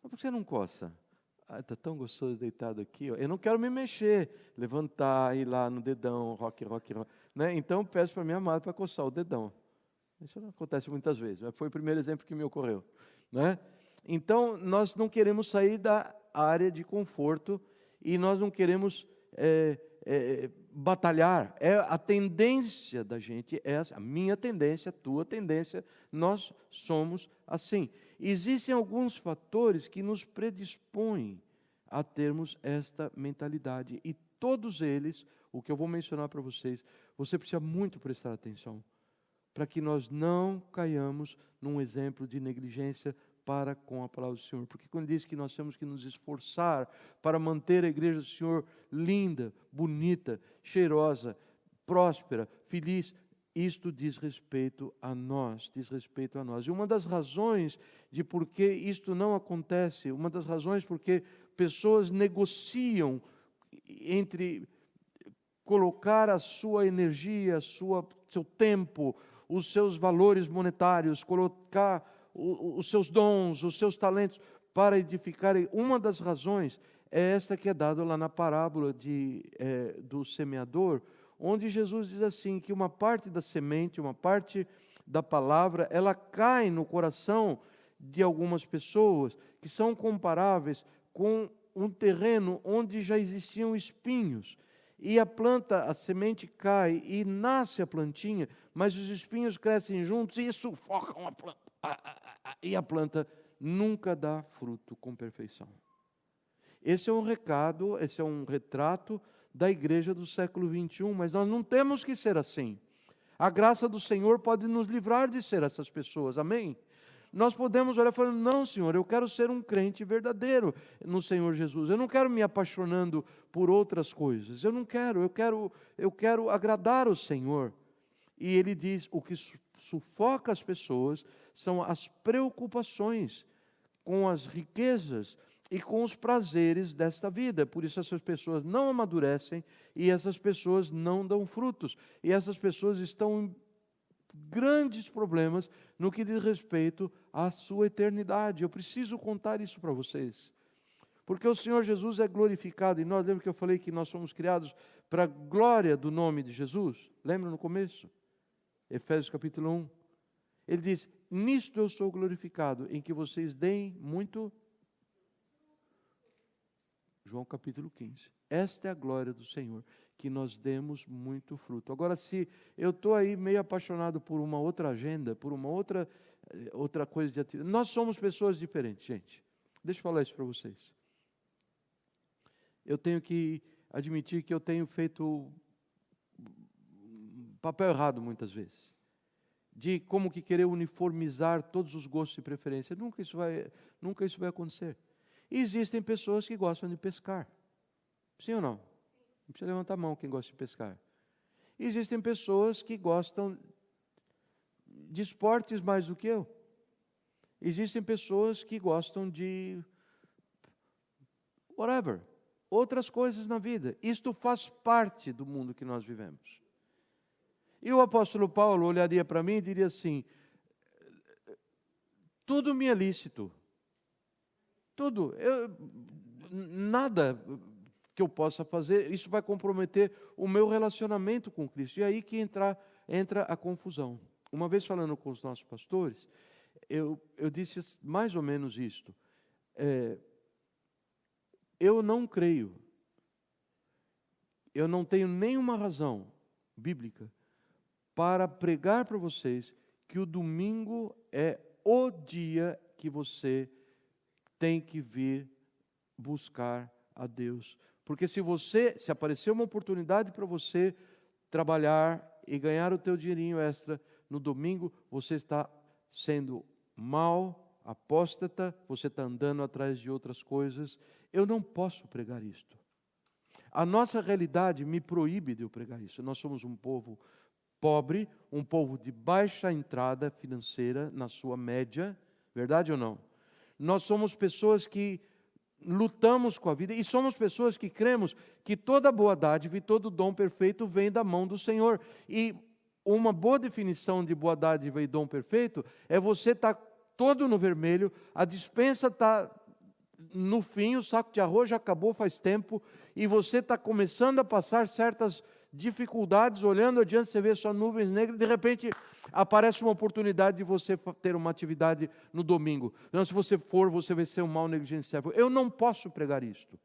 Por que você não coça? Está tão gostoso deitado aqui. Ó. Eu não quero me mexer, levantar, ir lá no dedão, rock. Né? Então, peço para minha amada para coçar o dedão. Isso não acontece muitas vezes, mas foi o primeiro exemplo que me ocorreu. Né? Então, nós não queremos sair da área de conforto e nós não queremos batalhar. A tendência da gente é a minha tendência, a tua tendência, nós somos assim. Existem alguns fatores que nos predispõem a termos esta mentalidade e todos eles, o que eu vou mencionar para vocês, você precisa muito prestar atenção para que nós não caiamos num exemplo de negligência para com a palavra do Senhor. Porque quando diz que nós temos que nos esforçar para manter a igreja do Senhor linda, bonita, cheirosa, próspera, feliz, isto diz respeito a nós, E uma das razões de por que isto não acontece, uma das razões porque pessoas negociam entre colocar a sua energia, seu tempo, os seus valores monetários, colocar os seus dons, os seus talentos para edificar. Uma das razões é esta que é dada lá na parábola do semeador, onde Jesus diz assim, que uma parte da semente, uma parte da palavra, ela cai no coração de algumas pessoas que são comparáveis com um terreno onde já existiam espinhos. E a semente cai e nasce a plantinha, mas os espinhos crescem juntos e sufocam a planta. E a planta nunca dá fruto com perfeição. Esse é um recado, esse é um retrato da igreja do século 21, mas nós não temos que ser assim. A graça do Senhor pode nos livrar de ser essas pessoas, amém? Nós podemos olhar e falar, não, Senhor, eu quero ser um crente verdadeiro no Senhor Jesus. Eu não quero me apaixonando por outras coisas. Eu quero agradar o Senhor. E Ele diz, o que sufoca as pessoas são as preocupações com as riquezas e com os prazeres desta vida. Por isso essas pessoas não amadurecem e essas pessoas não dão frutos. E essas pessoas estão em grandes problemas no que diz respeito à sua eternidade. Eu preciso contar isso para vocês. Porque o Senhor Jesus é glorificado e nós, lembra que eu falei que nós somos criados para a glória do nome de Jesus? Lembra no começo? Efésios capítulo 1. Ele diz, nisto eu sou glorificado, em que vocês deem muito... João capítulo 15. Esta é a glória do Senhor, que nós demos muito fruto. Agora, se eu estou aí meio apaixonado por uma outra agenda, por uma outra coisa de atividade, nós somos pessoas diferentes, gente. Deixa eu falar isso para vocês. Eu tenho que admitir que eu tenho feito papel errado muitas vezes, de como que querer uniformizar todos os gostos e preferências. Nunca isso vai acontecer. E existem pessoas que gostam de pescar. Sim ou não? Não precisa levantar a mão quem gosta de pescar. E existem pessoas que gostam de esportes mais do que eu. Existem pessoas que gostam de whatever, outras coisas na vida. Isto faz parte do mundo que nós vivemos. E o apóstolo Paulo olharia para mim e diria assim, tudo me é lícito, Tudo. Nada que eu possa fazer, isso vai comprometer o meu relacionamento com Cristo. E é aí que entra a confusão. Uma vez falando com os nossos pastores, eu disse mais ou menos isto. Eu não creio, eu não tenho nenhuma razão bíblica para pregar para vocês que o domingo é o dia que você tem que vir buscar a Deus. Porque se aparecer uma oportunidade para você trabalhar e ganhar o teu dinheirinho extra no domingo, você está sendo mau, apóstata, você está andando atrás de outras coisas. Eu não posso pregar isto. A nossa realidade me proíbe de eu pregar isso. Nós somos um povo pobre, um povo de baixa entrada financeira na sua média, verdade ou não? Nós somos pessoas que lutamos com a vida e somos pessoas que cremos que toda boa dádiva e todo dom perfeito vem da mão do Senhor. E uma boa definição de boa dádiva e dom perfeito é você estar todo no vermelho, a despensa está no fim, o saco de arroz já acabou faz tempo e você está começando a passar certas dificuldades, olhando adiante, você vê só nuvens negras, de repente aparece uma oportunidade de você ter uma atividade no domingo. Então, se você for, você vai ser um mau negligenciável. Eu não posso pregar isto.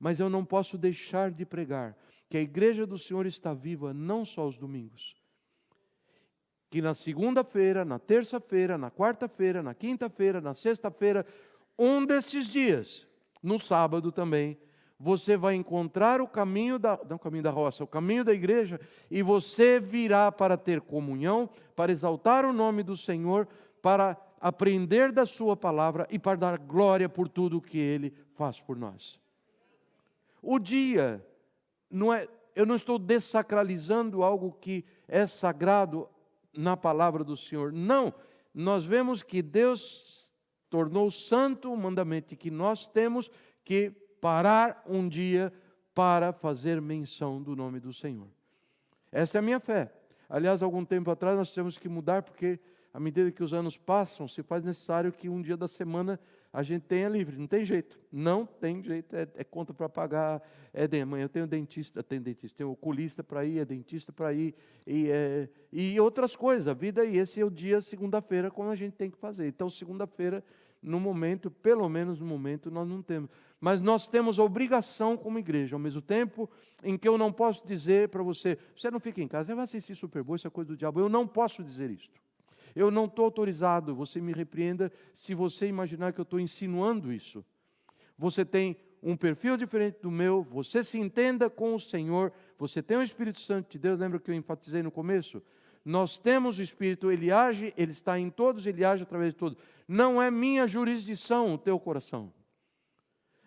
Mas eu não posso deixar de pregar que a igreja do Senhor está viva não só aos domingos. Que na segunda-feira, na terça-feira, na quarta-feira, na quinta-feira, na sexta-feira, um desses dias, no sábado também, você vai encontrar o caminho não o caminho da roça, o caminho da igreja, e você virá para ter comunhão, para exaltar o nome do Senhor, para aprender da sua palavra e para dar glória por tudo o que Ele faz por nós. O dia, eu não estou dessacralizando algo que é sagrado na palavra do Senhor. Não, nós vemos que Deus tornou santo o mandamento que nós temos que parar um dia para fazer menção do nome do Senhor. Essa é a minha fé. Aliás, algum tempo atrás nós tivemos que mudar, porque à medida que os anos passam, se faz necessário que um dia da semana a gente tenha livre. Não tem jeito. Não tem jeito. É conta para pagar. Amanhã eu tenho dentista, tenho oculista para ir, dentista para ir, e outras coisas. A vida, e esse é o dia, segunda-feira, quando a gente tem que fazer. Então, segunda-feira, no momento, pelo menos no momento, nós não temos. Mas nós temos a obrigação como igreja, ao mesmo tempo em que eu não posso dizer para você não fica em casa, você vai assistir Super Bowl, isso é coisa do diabo. Eu não posso dizer isto. Eu não estou autorizado, você me repreenda se você imaginar que eu estou insinuando isso. Você tem um perfil diferente do meu, você se entenda com o Senhor, você tem o Espírito Santo de Deus, lembra que eu enfatizei no começo? Nós temos o Espírito, Ele age, Ele está em todos, Ele age através de todos. Não é minha jurisdição o teu coração.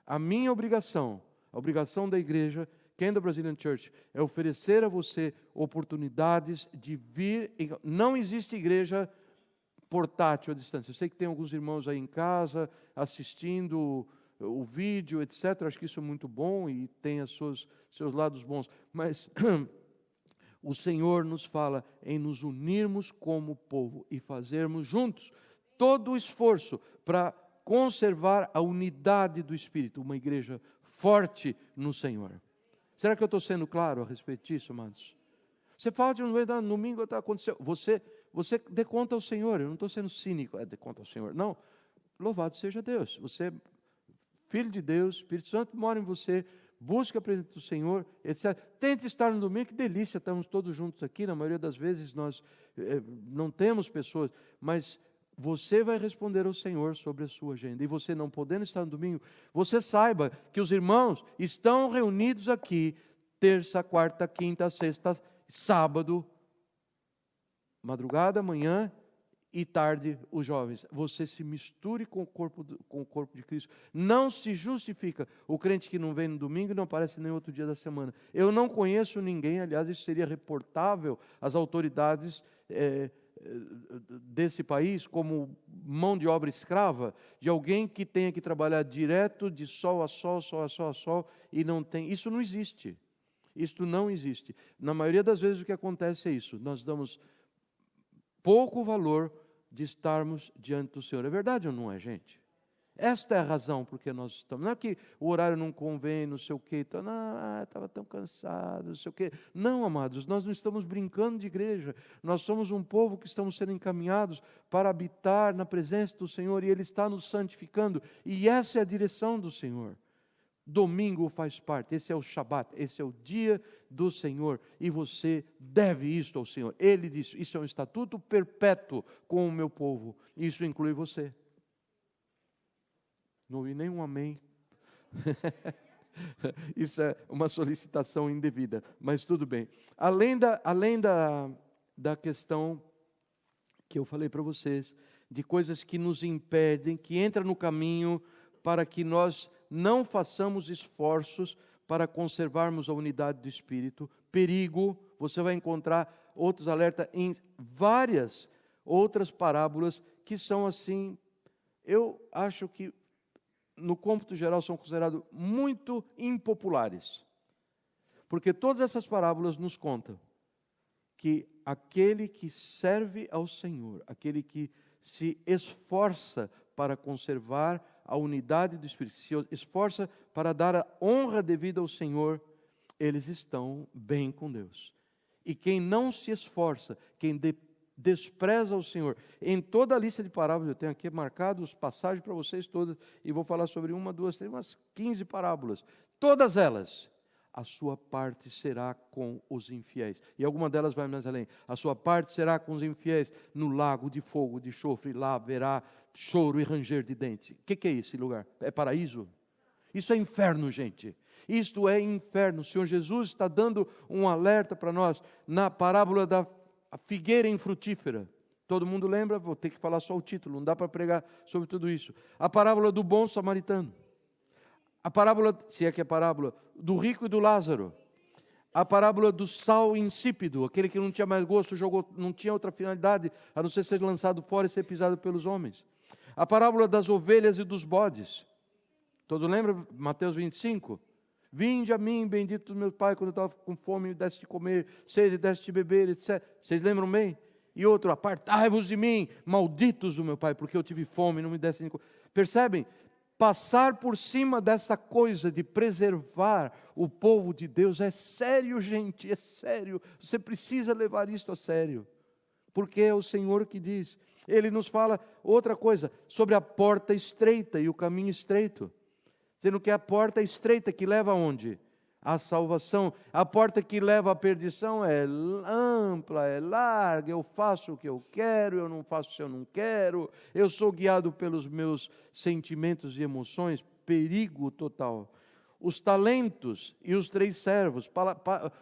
A minha obrigação, a obrigação da igreja, Kingdom Brazilian Church, é oferecer a você oportunidades de vir. Não existe igreja portátil à distância. Eu sei que tem alguns irmãos aí em casa assistindo o vídeo, etc. Acho que isso é muito bom e tem seus lados bons. Mas o Senhor nos fala em nos unirmos como povo e fazermos juntos todo o esforço para conservar a unidade do Espírito, uma igreja forte no Senhor. Será que eu estou sendo claro a respeito disso, amados? Você fala de no domingo está acontecendo. Você dê conta ao Senhor. Eu não estou sendo cínico, dê conta ao Senhor. Não, louvado seja Deus. Você, filho de Deus, Espírito Santo mora em você, busca a presença do Senhor, etc. Tente estar no domingo, que delícia, estamos todos juntos aqui. Na maioria das vezes nós não temos pessoas, mas você vai responder ao Senhor sobre a sua agenda. E você não podendo estar no domingo, você saiba que os irmãos estão reunidos aqui terça, quarta, quinta, sexta, sábado, madrugada, manhã e tarde, os jovens. Você se misture com o corpo de Cristo. Não se justifica o crente que não vem no domingo e não aparece nem outro dia da semana. Eu não conheço ninguém, aliás, isso seria reportável às autoridades desse país como mão de obra escrava, de alguém que tenha que trabalhar direto de sol a sol, sol a sol a sol, e não tem. Isso não existe. Isto não existe. Na maioria das vezes o que acontece é isso. Nós damos pouco valor de estarmos diante do Senhor. É verdade ou não é, gente? Esta é a razão por que nós estamos. Não é que o horário não convém, não sei o quê. Então, estava tão cansado, não sei o quê. Não, amados, nós não estamos brincando de igreja. Nós somos um povo que estamos sendo encaminhados para habitar na presença do Senhor. E Ele está nos santificando. E essa é a direção do Senhor. Domingo faz parte, esse é o Shabat, esse é o dia do Senhor, e você deve isto ao Senhor. Ele disse, isso é um estatuto perpétuo com o meu povo, isso inclui você. Não ouvi nenhum amém. Isso é uma solicitação indevida, mas tudo bem. Além da questão que eu falei para vocês, de coisas que nos impedem, que entram no caminho para que nós não façamos esforços para conservarmos a unidade do Espírito. Perigo, você vai encontrar outros alertas em várias outras parábolas que são assim, eu acho que no cômputo geral são considerados muito impopulares. Porque todas essas parábolas nos contam que aquele que serve ao Senhor, aquele que se esforça para conservar a unidade do Espírito, se esforça para dar a honra devida ao Senhor, eles estão bem com Deus. E quem não se esforça, quem despreza o Senhor, em toda a lista de parábolas, eu tenho aqui marcado as passagens para vocês todas, e vou falar sobre uma, duas, três, umas 15 parábolas, todas elas, a sua parte será com os infiéis. E alguma delas vai mais além. A sua parte será com os infiéis no lago de fogo, de enxofre. Lá haverá choro e ranger de dentes. O que é esse lugar? É paraíso? Isso é inferno, gente. Isto é inferno. O Senhor Jesus está dando um alerta para nós na parábola da figueira infrutífera. Todo mundo lembra? Vou ter que falar só o título. Não dá para pregar sobre tudo isso. A parábola do bom samaritano. A parábola, se é que é parábola, do rico e do Lázaro. A parábola do sal insípido, aquele que não tinha mais gosto, não tinha outra finalidade, a não ser lançado fora e ser pisado pelos homens. A parábola das ovelhas e dos bodes. Todo lembra? Mateus 25. Vinde a mim, bendito do meu Pai, quando eu estava com fome, me deste de comer, sede, deste de beber, etc. Vocês lembram bem? E outro, apartai-vos de mim, malditos do meu Pai, porque eu tive fome e não me deste de comer. Percebem? Passar por cima dessa coisa de preservar o povo de Deus é sério, gente, é sério. Você precisa levar isto a sério, porque é o Senhor que diz. Ele nos fala outra coisa, sobre a porta estreita e o caminho estreito. Sendo que a porta estreita que leva aonde? A salvação. A porta que leva à perdição é ampla, é larga, eu faço o que eu quero, eu não faço o que eu não quero, eu sou guiado pelos meus sentimentos e emoções, perigo total. Os talentos e os 3 servos,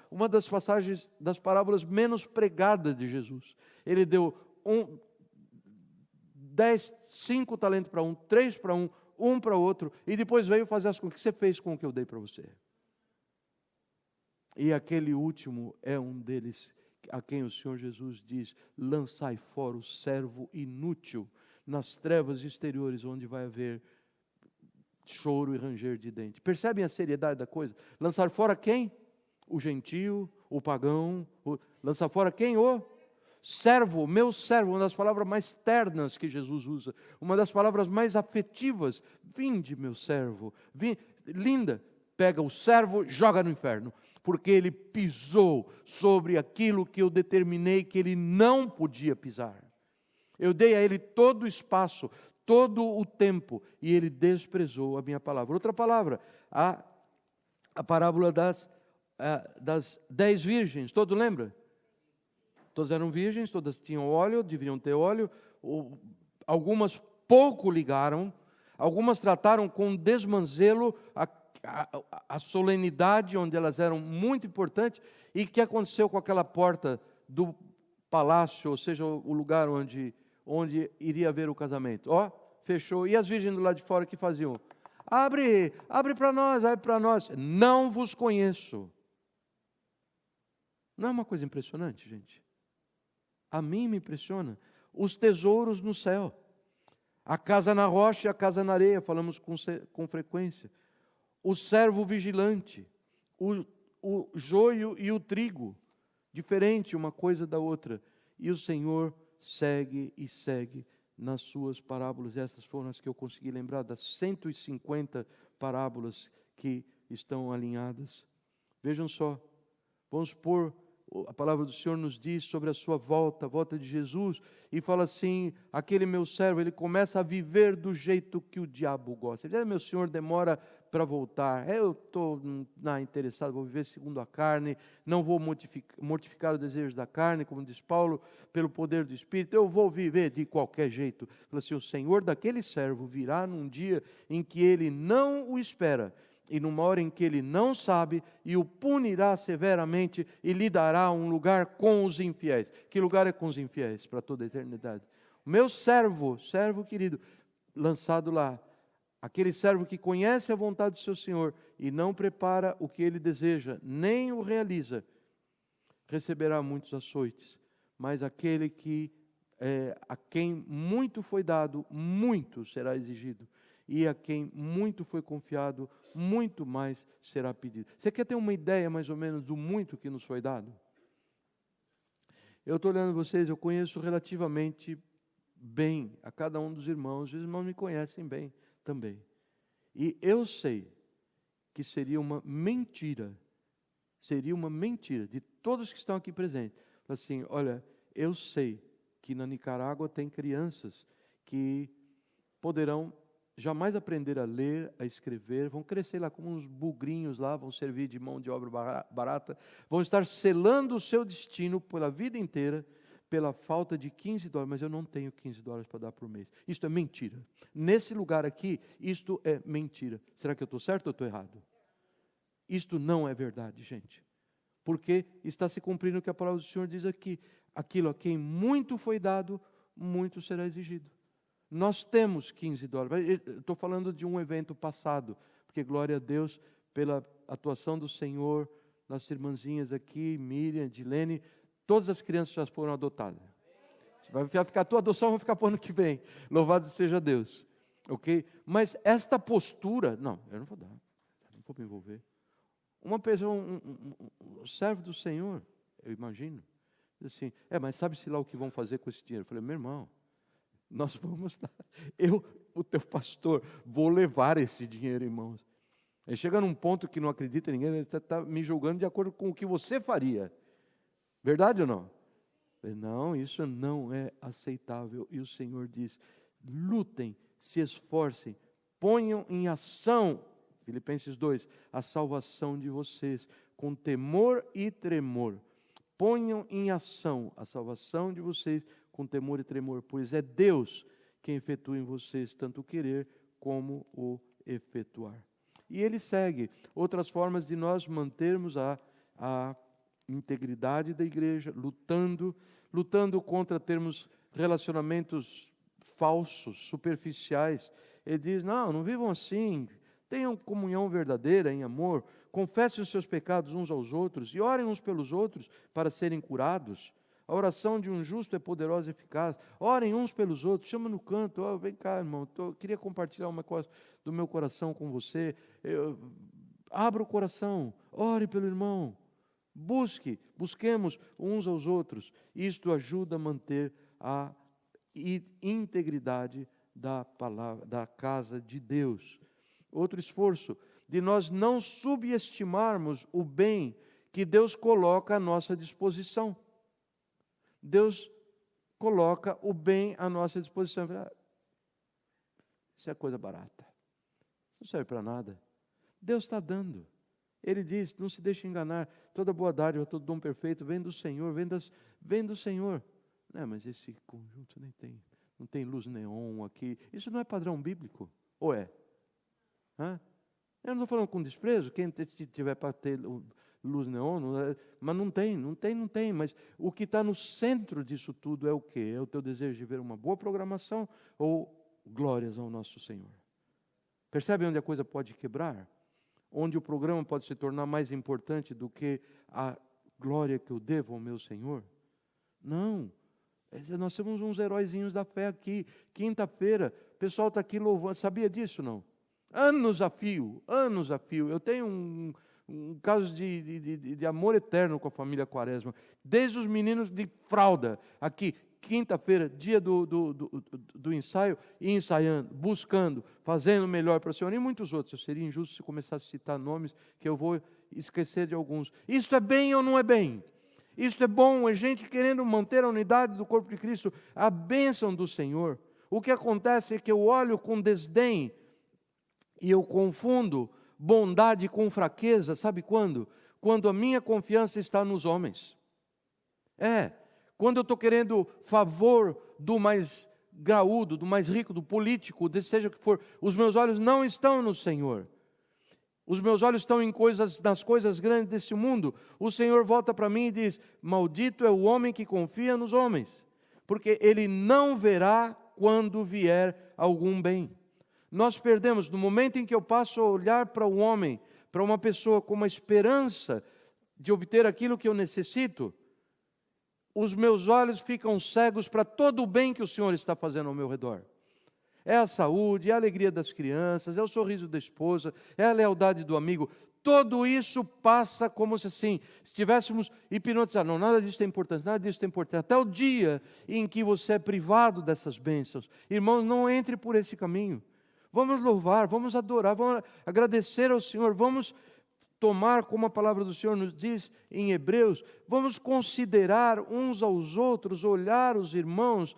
uma das passagens das parábolas menos pregadas de Jesus. Ele deu 5 talentos para um, 3 para um para outro, e depois veio fazer as coisas. O que você fez com o que eu dei para você? E aquele último é um deles, a quem o Senhor Jesus diz, lançai fora o servo inútil nas trevas exteriores, onde vai haver choro e ranger de dente. Percebem a seriedade da coisa? Lançar fora quem? O gentio, o pagão. Lançar fora quem? O servo, meu servo, uma das palavras mais ternas que Jesus usa, uma das palavras mais afetivas. Vinde, meu servo. Linda. Pega o servo, joga no inferno, porque ele pisou sobre aquilo que eu determinei que ele não podia pisar. Eu dei a ele todo o espaço, todo o tempo, e ele desprezou a minha palavra. Outra palavra, a parábola das 10 virgens, todo lembra? Todas eram virgens, todas tinham óleo, deveriam ter óleo, algumas pouco ligaram, algumas trataram com desmanzelo a solenidade, onde elas eram muito importantes. E o que aconteceu com aquela porta do palácio, ou seja, o lugar onde iria haver o casamento? Fechou. E as virgens do lado de fora, que faziam? Abre para nós, abre para nós. Não vos conheço. Não é uma coisa impressionante, gente? A mim me impressiona. Os tesouros no céu. A casa na rocha e a casa na areia, falamos com frequência. O servo vigilante, o joio e o trigo, diferente uma coisa da outra. E o Senhor segue e segue nas suas parábolas. Essas foram as que eu consegui lembrar das 150 parábolas que estão alinhadas. Vejam só, vamos pôr, a palavra do Senhor nos diz sobre a sua volta, a volta de Jesus, e fala assim, aquele meu servo, ele começa a viver do jeito que o diabo gosta. Ele diz, meu Senhor demora para voltar, eu estou interessado, vou viver segundo a carne, não vou mortificar os desejos da carne, como diz Paulo, pelo poder do Espírito, eu vou viver de qualquer jeito. Fala assim, o Senhor daquele servo virá num dia em que ele não o espera, e numa hora em que ele não sabe, e o punirá severamente, e lhe dará um lugar com os infiéis. Que lugar é com os infiéis? Para toda a eternidade. O meu servo querido, lançado lá, aquele servo que conhece a vontade do seu Senhor, e não prepara o que ele deseja, nem o realiza, receberá muitos açoites. Mas aquele a quem muito foi dado, muito será exigido. E a quem muito foi confiado, muito mais será pedido. Você quer ter uma ideia mais ou menos do muito que nos foi dado? Eu estou olhando vocês, eu conheço relativamente bem a cada um dos irmãos, os irmãos me conhecem bem também. E eu sei que seria uma mentira de todos que estão aqui presentes. Assim, olha, eu sei que na Nicarágua tem crianças que poderão jamais aprender a ler, a escrever, vão crescer lá como uns bugrinhos lá, vão servir de mão de obra barata, vão estar selando o seu destino pela vida inteira, pela falta de $15, mas eu não tenho $15 para dar por mês. Isto é mentira. Nesse lugar aqui, isto é mentira. Será que eu estou certo ou estou errado? Isto não é verdade, gente. Porque está se cumprindo o que a palavra do Senhor diz aqui. Aquilo a quem muito foi dado, muito será exigido. Nós temos $15. Estou falando de um evento passado, porque glória a Deus pela atuação do Senhor, nossas irmãzinhas aqui, Miriam, Dilene, todas as crianças já foram adotadas. Vai ficar a tua adoção, vai ficar para o ano que vem. Louvado seja Deus. Ok? Mas esta postura, não, eu não vou dar, não vou me envolver. Uma pessoa, um servo do Senhor, eu imagino, diz assim, mas sabe-se lá o que vão fazer com esse dinheiro? Eu falei, meu irmão, nós vamos dar, eu, o teu pastor, vou levar esse dinheiro, irmãos. Aí chega num ponto que não acredita em ninguém, ele está me julgando de acordo com o que você faria. Verdade ou não? Não, isso não é aceitável. E o Senhor diz, lutem, se esforcem, ponham em ação, Filipenses 2, a salvação de vocês, com temor e tremor. Ponham em ação a salvação de vocês, com temor e tremor, pois é Deus quem efetua em vocês tanto o querer como o efetuar. E ele segue outras formas de nós mantermos a integridade da igreja, lutando contra termos relacionamentos falsos, superficiais. Ele diz, não vivam assim, tenham comunhão verdadeira em amor, confessem os seus pecados uns aos outros e orem uns pelos outros para serem curados. A oração de um justo é poderosa e eficaz. Orem uns pelos outros, chama no canto, vem cá, irmão, queria compartilhar uma coisa do meu coração com você. Abra o coração, ore pelo irmão, busquemos uns aos outros. Isto ajuda a manter a integridade da palavra, da casa de Deus. Outro esforço, de nós não subestimarmos o bem que Deus coloca à nossa disposição. Deus coloca o bem à nossa disposição. Isso é coisa barata. Não serve para nada. Deus está dando. Ele diz, não se deixe enganar. Toda boa dádiva, todo dom perfeito vem do Senhor, vem do Senhor. Mas esse conjunto não tem luz neon aqui. Isso não é padrão bíblico? Ou é? Eu não estou falando com desprezo. Quem tiver para ter luz neon, mas não tem. Mas o que está no centro disso tudo é o quê? É o teu desejo de ver uma boa programação ou glórias ao nosso Senhor? Percebe onde a coisa pode quebrar? Onde o programa pode se tornar mais importante do que a glória que eu devo ao meu Senhor? Não. Nós temos uns heróizinhos da fé aqui. Quinta-feira, o pessoal está aqui louvando. Sabia disso, não? Anos a fio. Eu tenho um caso de amor eterno com a família Quaresma. Desde os meninos de fralda, aqui, quinta-feira, dia do ensaio, e ensaiando, buscando, fazendo o melhor para o Senhor, e muitos outros. Eu seria injusto se começasse a citar nomes, que eu vou esquecer de alguns. Isso é bem ou não é bem? Isso é bom, é gente querendo manter a unidade do corpo de Cristo, a bênção do Senhor. O que acontece é que eu olho com desdém, e eu confundo bondade com fraqueza, sabe quando? Quando a minha confiança está nos homens. Quando eu estou querendo favor do mais graúdo, do mais rico, do político, seja o que for, os meus olhos não estão no Senhor. Os meus olhos estão nas coisas grandes desse mundo. O Senhor volta para mim e diz: maldito é o homem que confia nos homens, porque ele não verá quando vier algum bem. Nós perdemos, no momento em que eu passo a olhar para o homem, para uma pessoa com uma esperança de obter aquilo que eu necessito, os meus olhos ficam cegos para todo o bem que o Senhor está fazendo ao meu redor. É a saúde, é a alegria das crianças, é o sorriso da esposa, é a lealdade do amigo. Tudo isso passa como se assim, estivéssemos hipnotizados. Não, nada disso tem importância, nada disso tem importância. Até o dia em que você é privado dessas bênçãos. Irmãos, não entre por esse caminho. Vamos louvar, vamos adorar, vamos agradecer ao Senhor, vamos tomar, como a palavra do Senhor nos diz em Hebreus, vamos considerar uns aos outros, olhar os irmãos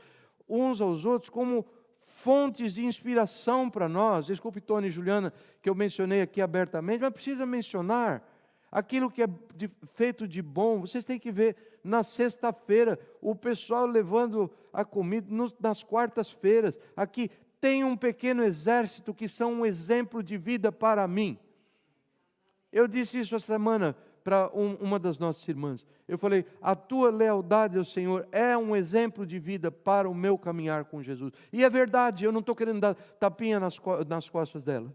uns aos outros como fontes de inspiração para nós. Desculpe, Tony e Juliana, que eu mencionei aqui abertamente, mas precisa mencionar aquilo que é feito de bom. Vocês têm que ver na sexta-feira o pessoal levando a comida, nas quartas-feiras. Aqui tem um pequeno exército que são um exemplo de vida para mim. Eu disse isso essa semana para uma das nossas irmãs. Eu falei: a tua lealdade ao Senhor é um exemplo de vida para o meu caminhar com Jesus. E é verdade, eu não estou querendo dar tapinha nas costas dela.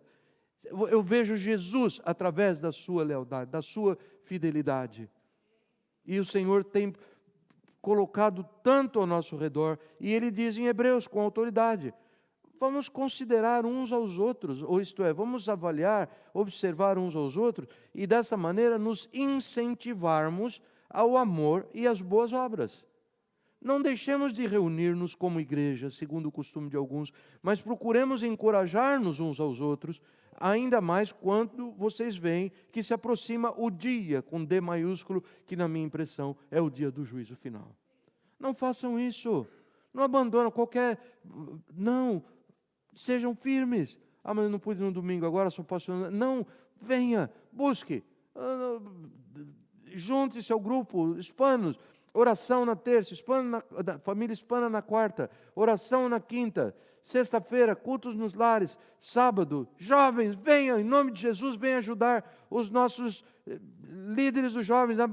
Eu vejo Jesus através da sua lealdade, da sua fidelidade. E o Senhor tem colocado tanto ao nosso redor, e Ele diz em Hebreus com autoridade: vamos considerar uns aos outros, ou isto é, vamos avaliar, observar uns aos outros, e dessa maneira nos incentivarmos ao amor e às boas obras. Não deixemos de reunir-nos como igreja, segundo o costume de alguns, mas procuremos encorajar-nos uns aos outros, ainda mais quando vocês veem que se aproxima o dia, com D maiúsculo, que na minha impressão é o dia do juízo final. Não façam isso, não abandonem não. Sejam firmes. Mas eu não pude no domingo, agora só posso... Não, venha, busque. Junte-se ao grupo, hispanos. Oração na terça, família hispana na quarta. Oração na quinta. Sexta-feira, cultos nos lares. Sábado, jovens, venham, em nome de Jesus, venham ajudar os nossos líderes dos jovens a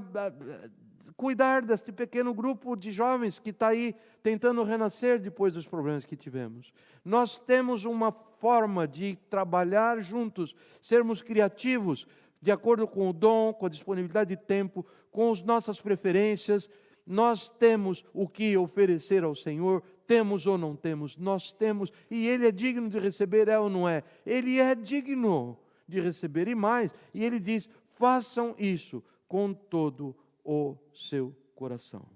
cuidar deste pequeno grupo de jovens que está aí tentando renascer depois dos problemas que tivemos. Nós temos uma forma de trabalhar juntos, sermos criativos, de acordo com o dom, com a disponibilidade de tempo, com as nossas preferências. Nós temos o que oferecer ao Senhor, temos ou não temos, nós temos, e Ele é digno de receber, é ou não é? Ele é digno de receber, e mais, e Ele diz: façam isso com todo o seu coração.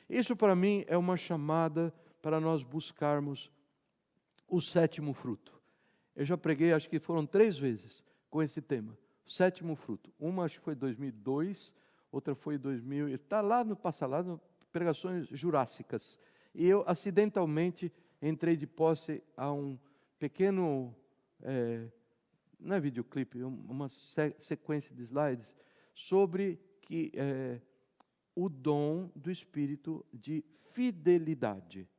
Isso para mim é uma chamada para nós buscarmos o sétimo fruto. Eu já preguei, acho que foram 3 vezes com esse tema, sétimo fruto. Uma acho que foi 2002, outra foi 2000, está lá no passado, pregações jurássicas. E eu acidentalmente entrei de posse a um pequeno, não é videoclipe, uma sequência de slides sobre o dom do espírito de fidelidade.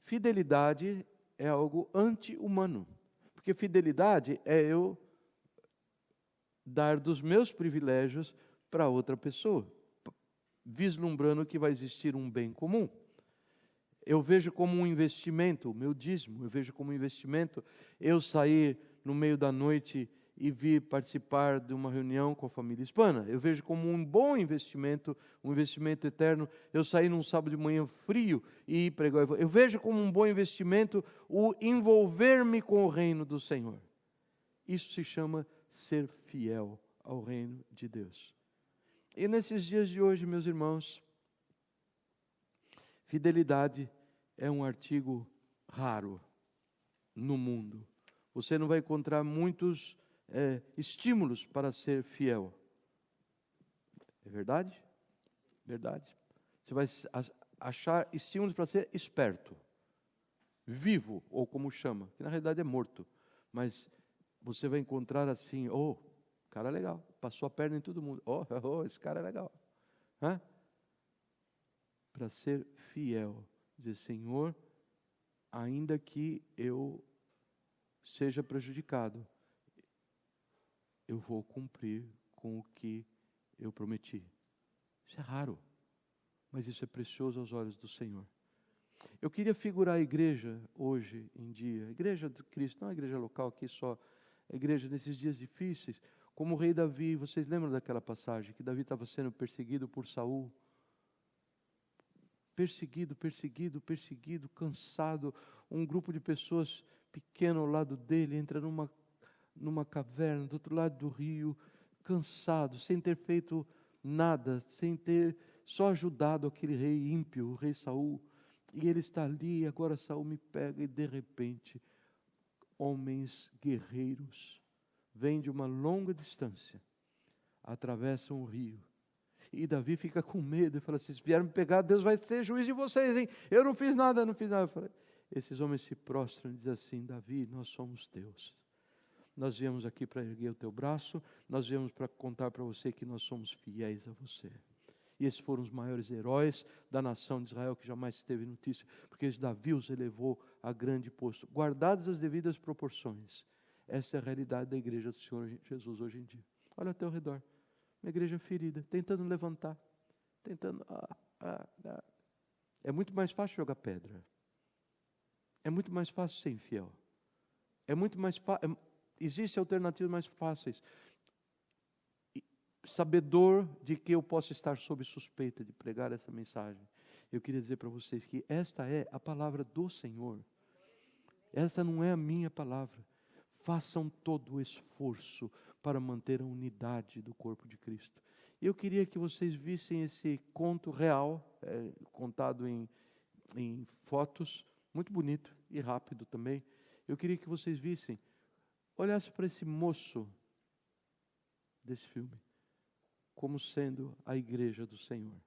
Fidelidade é algo anti-humano, porque fidelidade é eu dar dos meus privilégios para outra pessoa, vislumbrando que vai existir um bem comum. Eu vejo como um investimento, o meu dízimo, eu vejo como um investimento eu sair no meio da noite e vir participar de uma reunião com a família hispana. Eu vejo como um bom investimento, um investimento eterno, eu sair num sábado de manhã frio e ir pregar. Eu vejo como um bom investimento o envolver-me com o reino do Senhor. Isso se chama ser fiel ao reino de Deus. E nesses dias de hoje, meus irmãos, Fidelidade é um artigo raro no mundo. Você não vai encontrar muitos estímulos para ser fiel. É verdade? Verdade. Você vai achar estímulos para ser esperto, vivo, ou como chama, que na realidade é morto. Mas você vai encontrar assim, cara é legal, passou a perna em todo mundo. Esse cara é legal. Para ser fiel, dizer, Senhor, ainda que eu seja prejudicado, eu vou cumprir com o que eu prometi. Isso é raro, mas isso é precioso aos olhos do Senhor. Eu queria figurar a igreja hoje em dia, a igreja de Cristo, não a igreja local aqui só, a igreja nesses dias difíceis, como o rei Davi. Vocês lembram daquela passagem que Davi estava sendo perseguido por Saul? Perseguido, cansado, um grupo de pessoas pequeno ao lado dele, entra numa caverna do outro lado do rio, cansado, sem ter feito nada, sem ter só ajudado aquele rei ímpio, o rei Saul, e ele está ali. Agora Saul me pega e de repente homens guerreiros vêm de uma longa distância, atravessam o rio, e Davi fica com medo e fala assim: se vieram me pegar, Deus vai ser juiz de vocês, hein? Eu não fiz nada. Eu falei, esses homens se prostram e dizem assim: Davi, nós somos teus. Nós viemos aqui para erguer o teu braço, nós viemos para contar para você que nós somos fiéis a você. E esses foram os maiores heróis da nação de Israel que jamais teve notícia, porque Davi os elevou a grande posto, guardadas as devidas proporções. Essa é a realidade da igreja do Senhor Jesus hoje em dia. Olha ao teu redor, uma igreja ferida, tentando levantar, É muito mais fácil jogar pedra, é muito mais fácil ser infiel, é muito mais fácil. Existem alternativas mais fáceis. Sabedor de que eu posso estar sob suspeita de pregar essa mensagem, eu queria dizer para vocês que esta é a palavra do Senhor. Essa não é a minha palavra. Façam todo o esforço para manter a unidade do corpo de Cristo. Eu queria que vocês vissem esse conto real, contado em fotos, muito bonito e rápido também. Eu queria que vocês vissem, olhassem para esse moço desse filme como sendo a igreja do Senhor,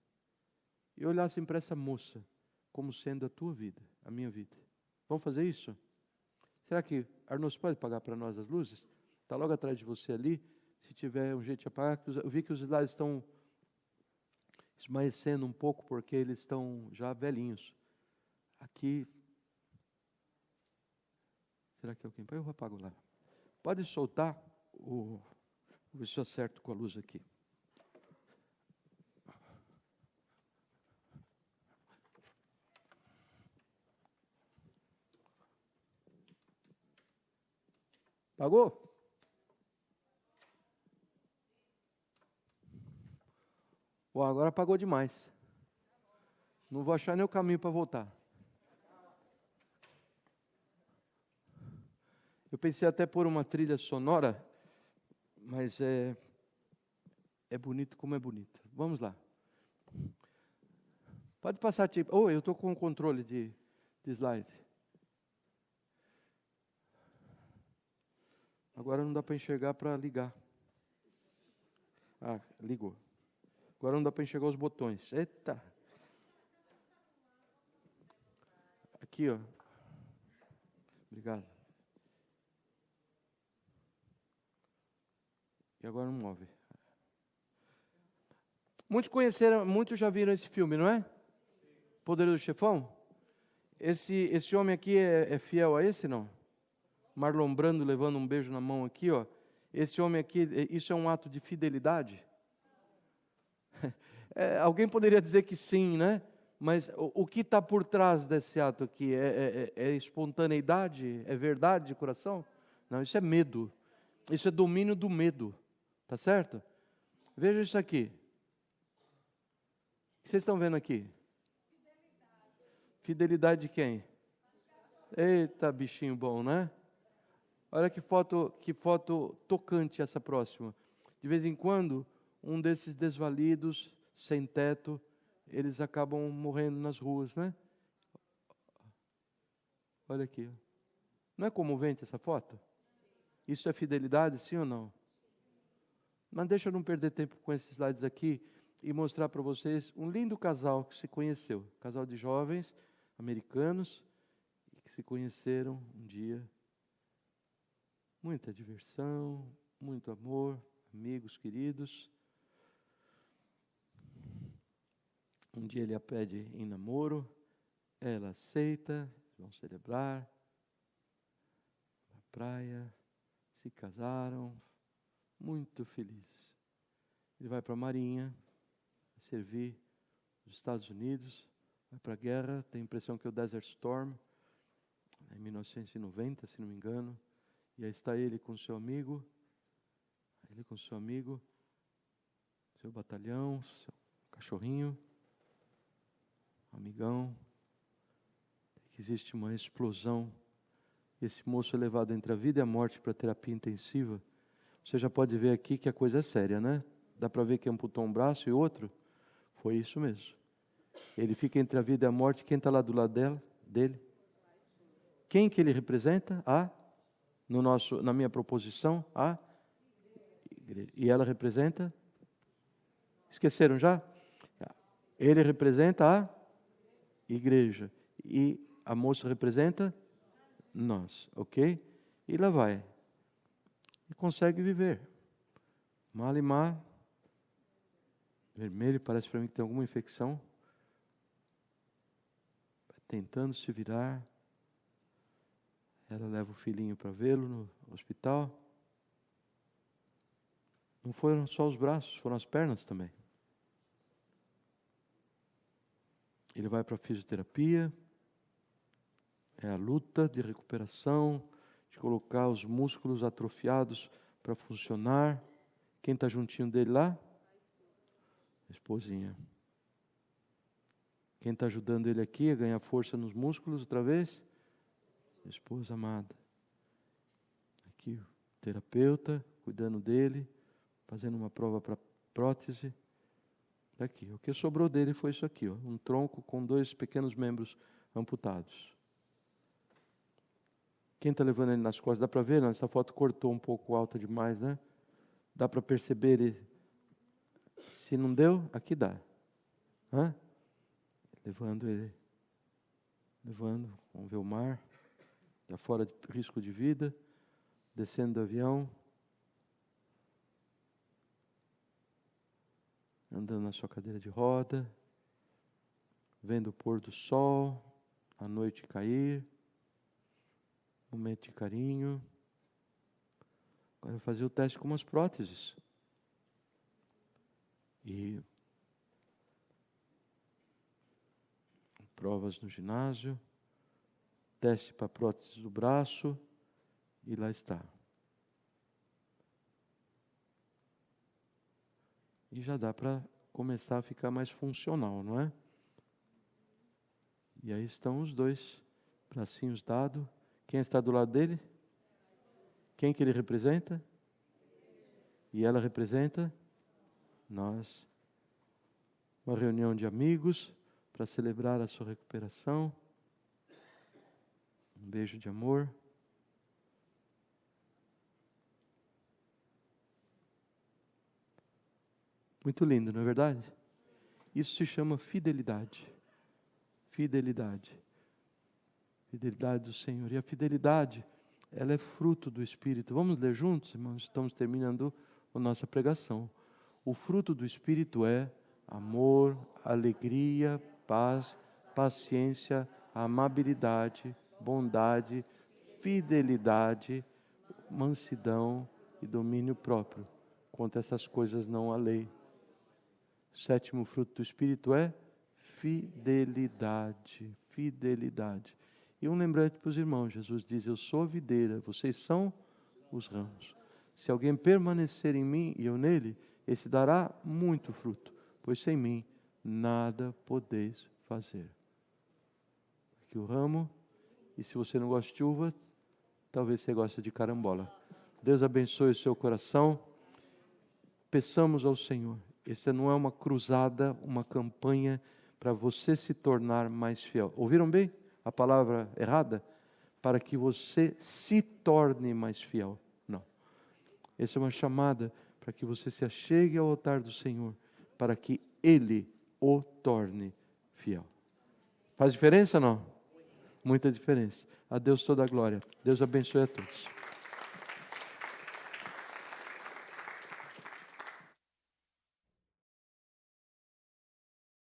e olhassem para essa moça como sendo a tua vida, a minha vida. Vamos fazer isso? Será que Arnoldo pode apagar para nós as luzes? Está logo atrás de você ali. Se tiver um jeito de apagar, eu vi que os slides estão esmaecendo um pouco, porque eles estão já velhinhos. Aqui, será que alguém... Eu apago lá. Pode soltar vou ver se eu acerto com a luz aqui. Apagou? Agora apagou demais. Não vou achar nem o caminho para voltar. Eu pensei até pôr uma trilha sonora, mas é bonito como é bonito. Vamos lá. Pode passar, tipo... eu estou com o controle de slide. Agora não dá para enxergar para ligar. Ligou. Agora não dá para enxergar os botões. Eita! Aqui, ó. Obrigado. E agora não move. Muitos já viram esse filme, não é? Poderoso Chefão? Esse homem aqui é fiel a esse, não? Marlon Brando levando um beijo na mão aqui, ó. Esse homem aqui, isso é um ato de fidelidade? Alguém poderia dizer que sim, né? Mas o que está por trás desse ato aqui? É espontaneidade? É verdade de coração? Não, isso é medo. Isso é domínio do medo. Tá certo? Veja isso aqui. O que vocês estão vendo aqui? Fidelidade de quem? Eita, bichinho bom, né? Olha que foto tocante essa próxima. De vez em quando, um desses desvalidos, sem teto, eles acabam morrendo nas ruas, né? Olha aqui. Não é comovente essa foto? Isso é fidelidade, sim ou não? Mas deixa eu não perder tempo com esses slides aqui e mostrar para vocês um lindo casal que se conheceu. Casal de jovens americanos que se conheceram um dia. Muita diversão, muito amor, amigos queridos. Um dia ele a pede em namoro, ela aceita, vão celebrar na praia, se casaram, muito felizes. Ele vai para a Marinha, servir nos Estados Unidos, vai para a guerra, tem a impressão que é o Desert Storm, em 1990, se não me engano, e aí está ele com seu amigo, seu batalhão, seu cachorrinho, amigão, que existe uma explosão, esse moço é levado entre a vida e a morte para terapia intensiva. Você já pode ver aqui que a coisa é séria, né? Dá para ver que amputou um braço e outro. Foi isso mesmo. Ele fica entre a vida e a morte. Quem está lá do lado dele? Quem que ele representa? Na minha proposição, a igreja. E ela representa? Esqueceram já? Ele representa a igreja. E a moça representa nós, ok? E lá vai. E consegue viver. Malimar, vermelho, parece para mim que tem alguma infecção. Tentando se virar. Ela leva o filhinho para vê-lo no hospital. Não foram só os braços, foram as pernas também. Ele vai para a fisioterapia. É a luta de recuperação, de colocar os músculos atrofiados para funcionar. Quem está juntinho dele lá? A esposinha. Quem está ajudando ele aqui a ganhar força nos músculos outra vez? A esposa amada. Aqui o terapeuta cuidando dele, fazendo uma prova para prótese. Aqui, o que sobrou dele foi isso aqui, ó, um tronco com 2 pequenos membros amputados. Quem está levando ele nas costas? Dá para ver? Não? Essa foto cortou um pouco alta demais, né? Dá para perceber ele? Se não deu, aqui dá. Levando ele. Vamos ver o mar. Já fora de risco de vida. Descendo do avião. Andando na sua cadeira de roda. Vendo o pôr do sol. A noite cair. Momento de carinho. Agora eu vou fazer o teste com umas próteses. E provas no ginásio. Teste para prótese do braço. E lá está. E já dá para começar a ficar mais funcional, não é? E aí estão os 2 bracinhos dados. Quem está do lado dele? Quem que ele representa? E ela representa? Nós. Uma reunião de amigos para celebrar a sua recuperação. Um beijo de amor. Muito lindo, não é verdade? Isso se chama fidelidade. Fidelidade. Fidelidade do Senhor. E a fidelidade, ela é fruto do Espírito. Vamos ler juntos, irmãos? Estamos terminando a nossa pregação. O fruto do Espírito é amor, alegria, paz, paciência, amabilidade, bondade, fidelidade, mansidão e domínio próprio. Contra essas coisas não há lei. O 7º fruto do Espírito é fidelidade. Fidelidade. E um lembrete para os irmãos, Jesus diz, eu sou a videira, vocês são os ramos. Se alguém permanecer em mim e eu nele, esse dará muito fruto, pois sem mim nada podeis fazer. Aqui o ramo, e se você não gosta de uva, talvez você goste de carambola. Deus abençoe o seu coração. Peçamos ao Senhor, Essa não é uma cruzada, uma campanha para você se tornar mais fiel. Ouviram bem a palavra errada? Para que você se torne mais fiel. Não. Essa é uma chamada para que você se achegue ao altar do Senhor, para que Ele o torne fiel. Faz diferença ou não? Muita diferença. A Deus toda a glória. Deus abençoe a todos.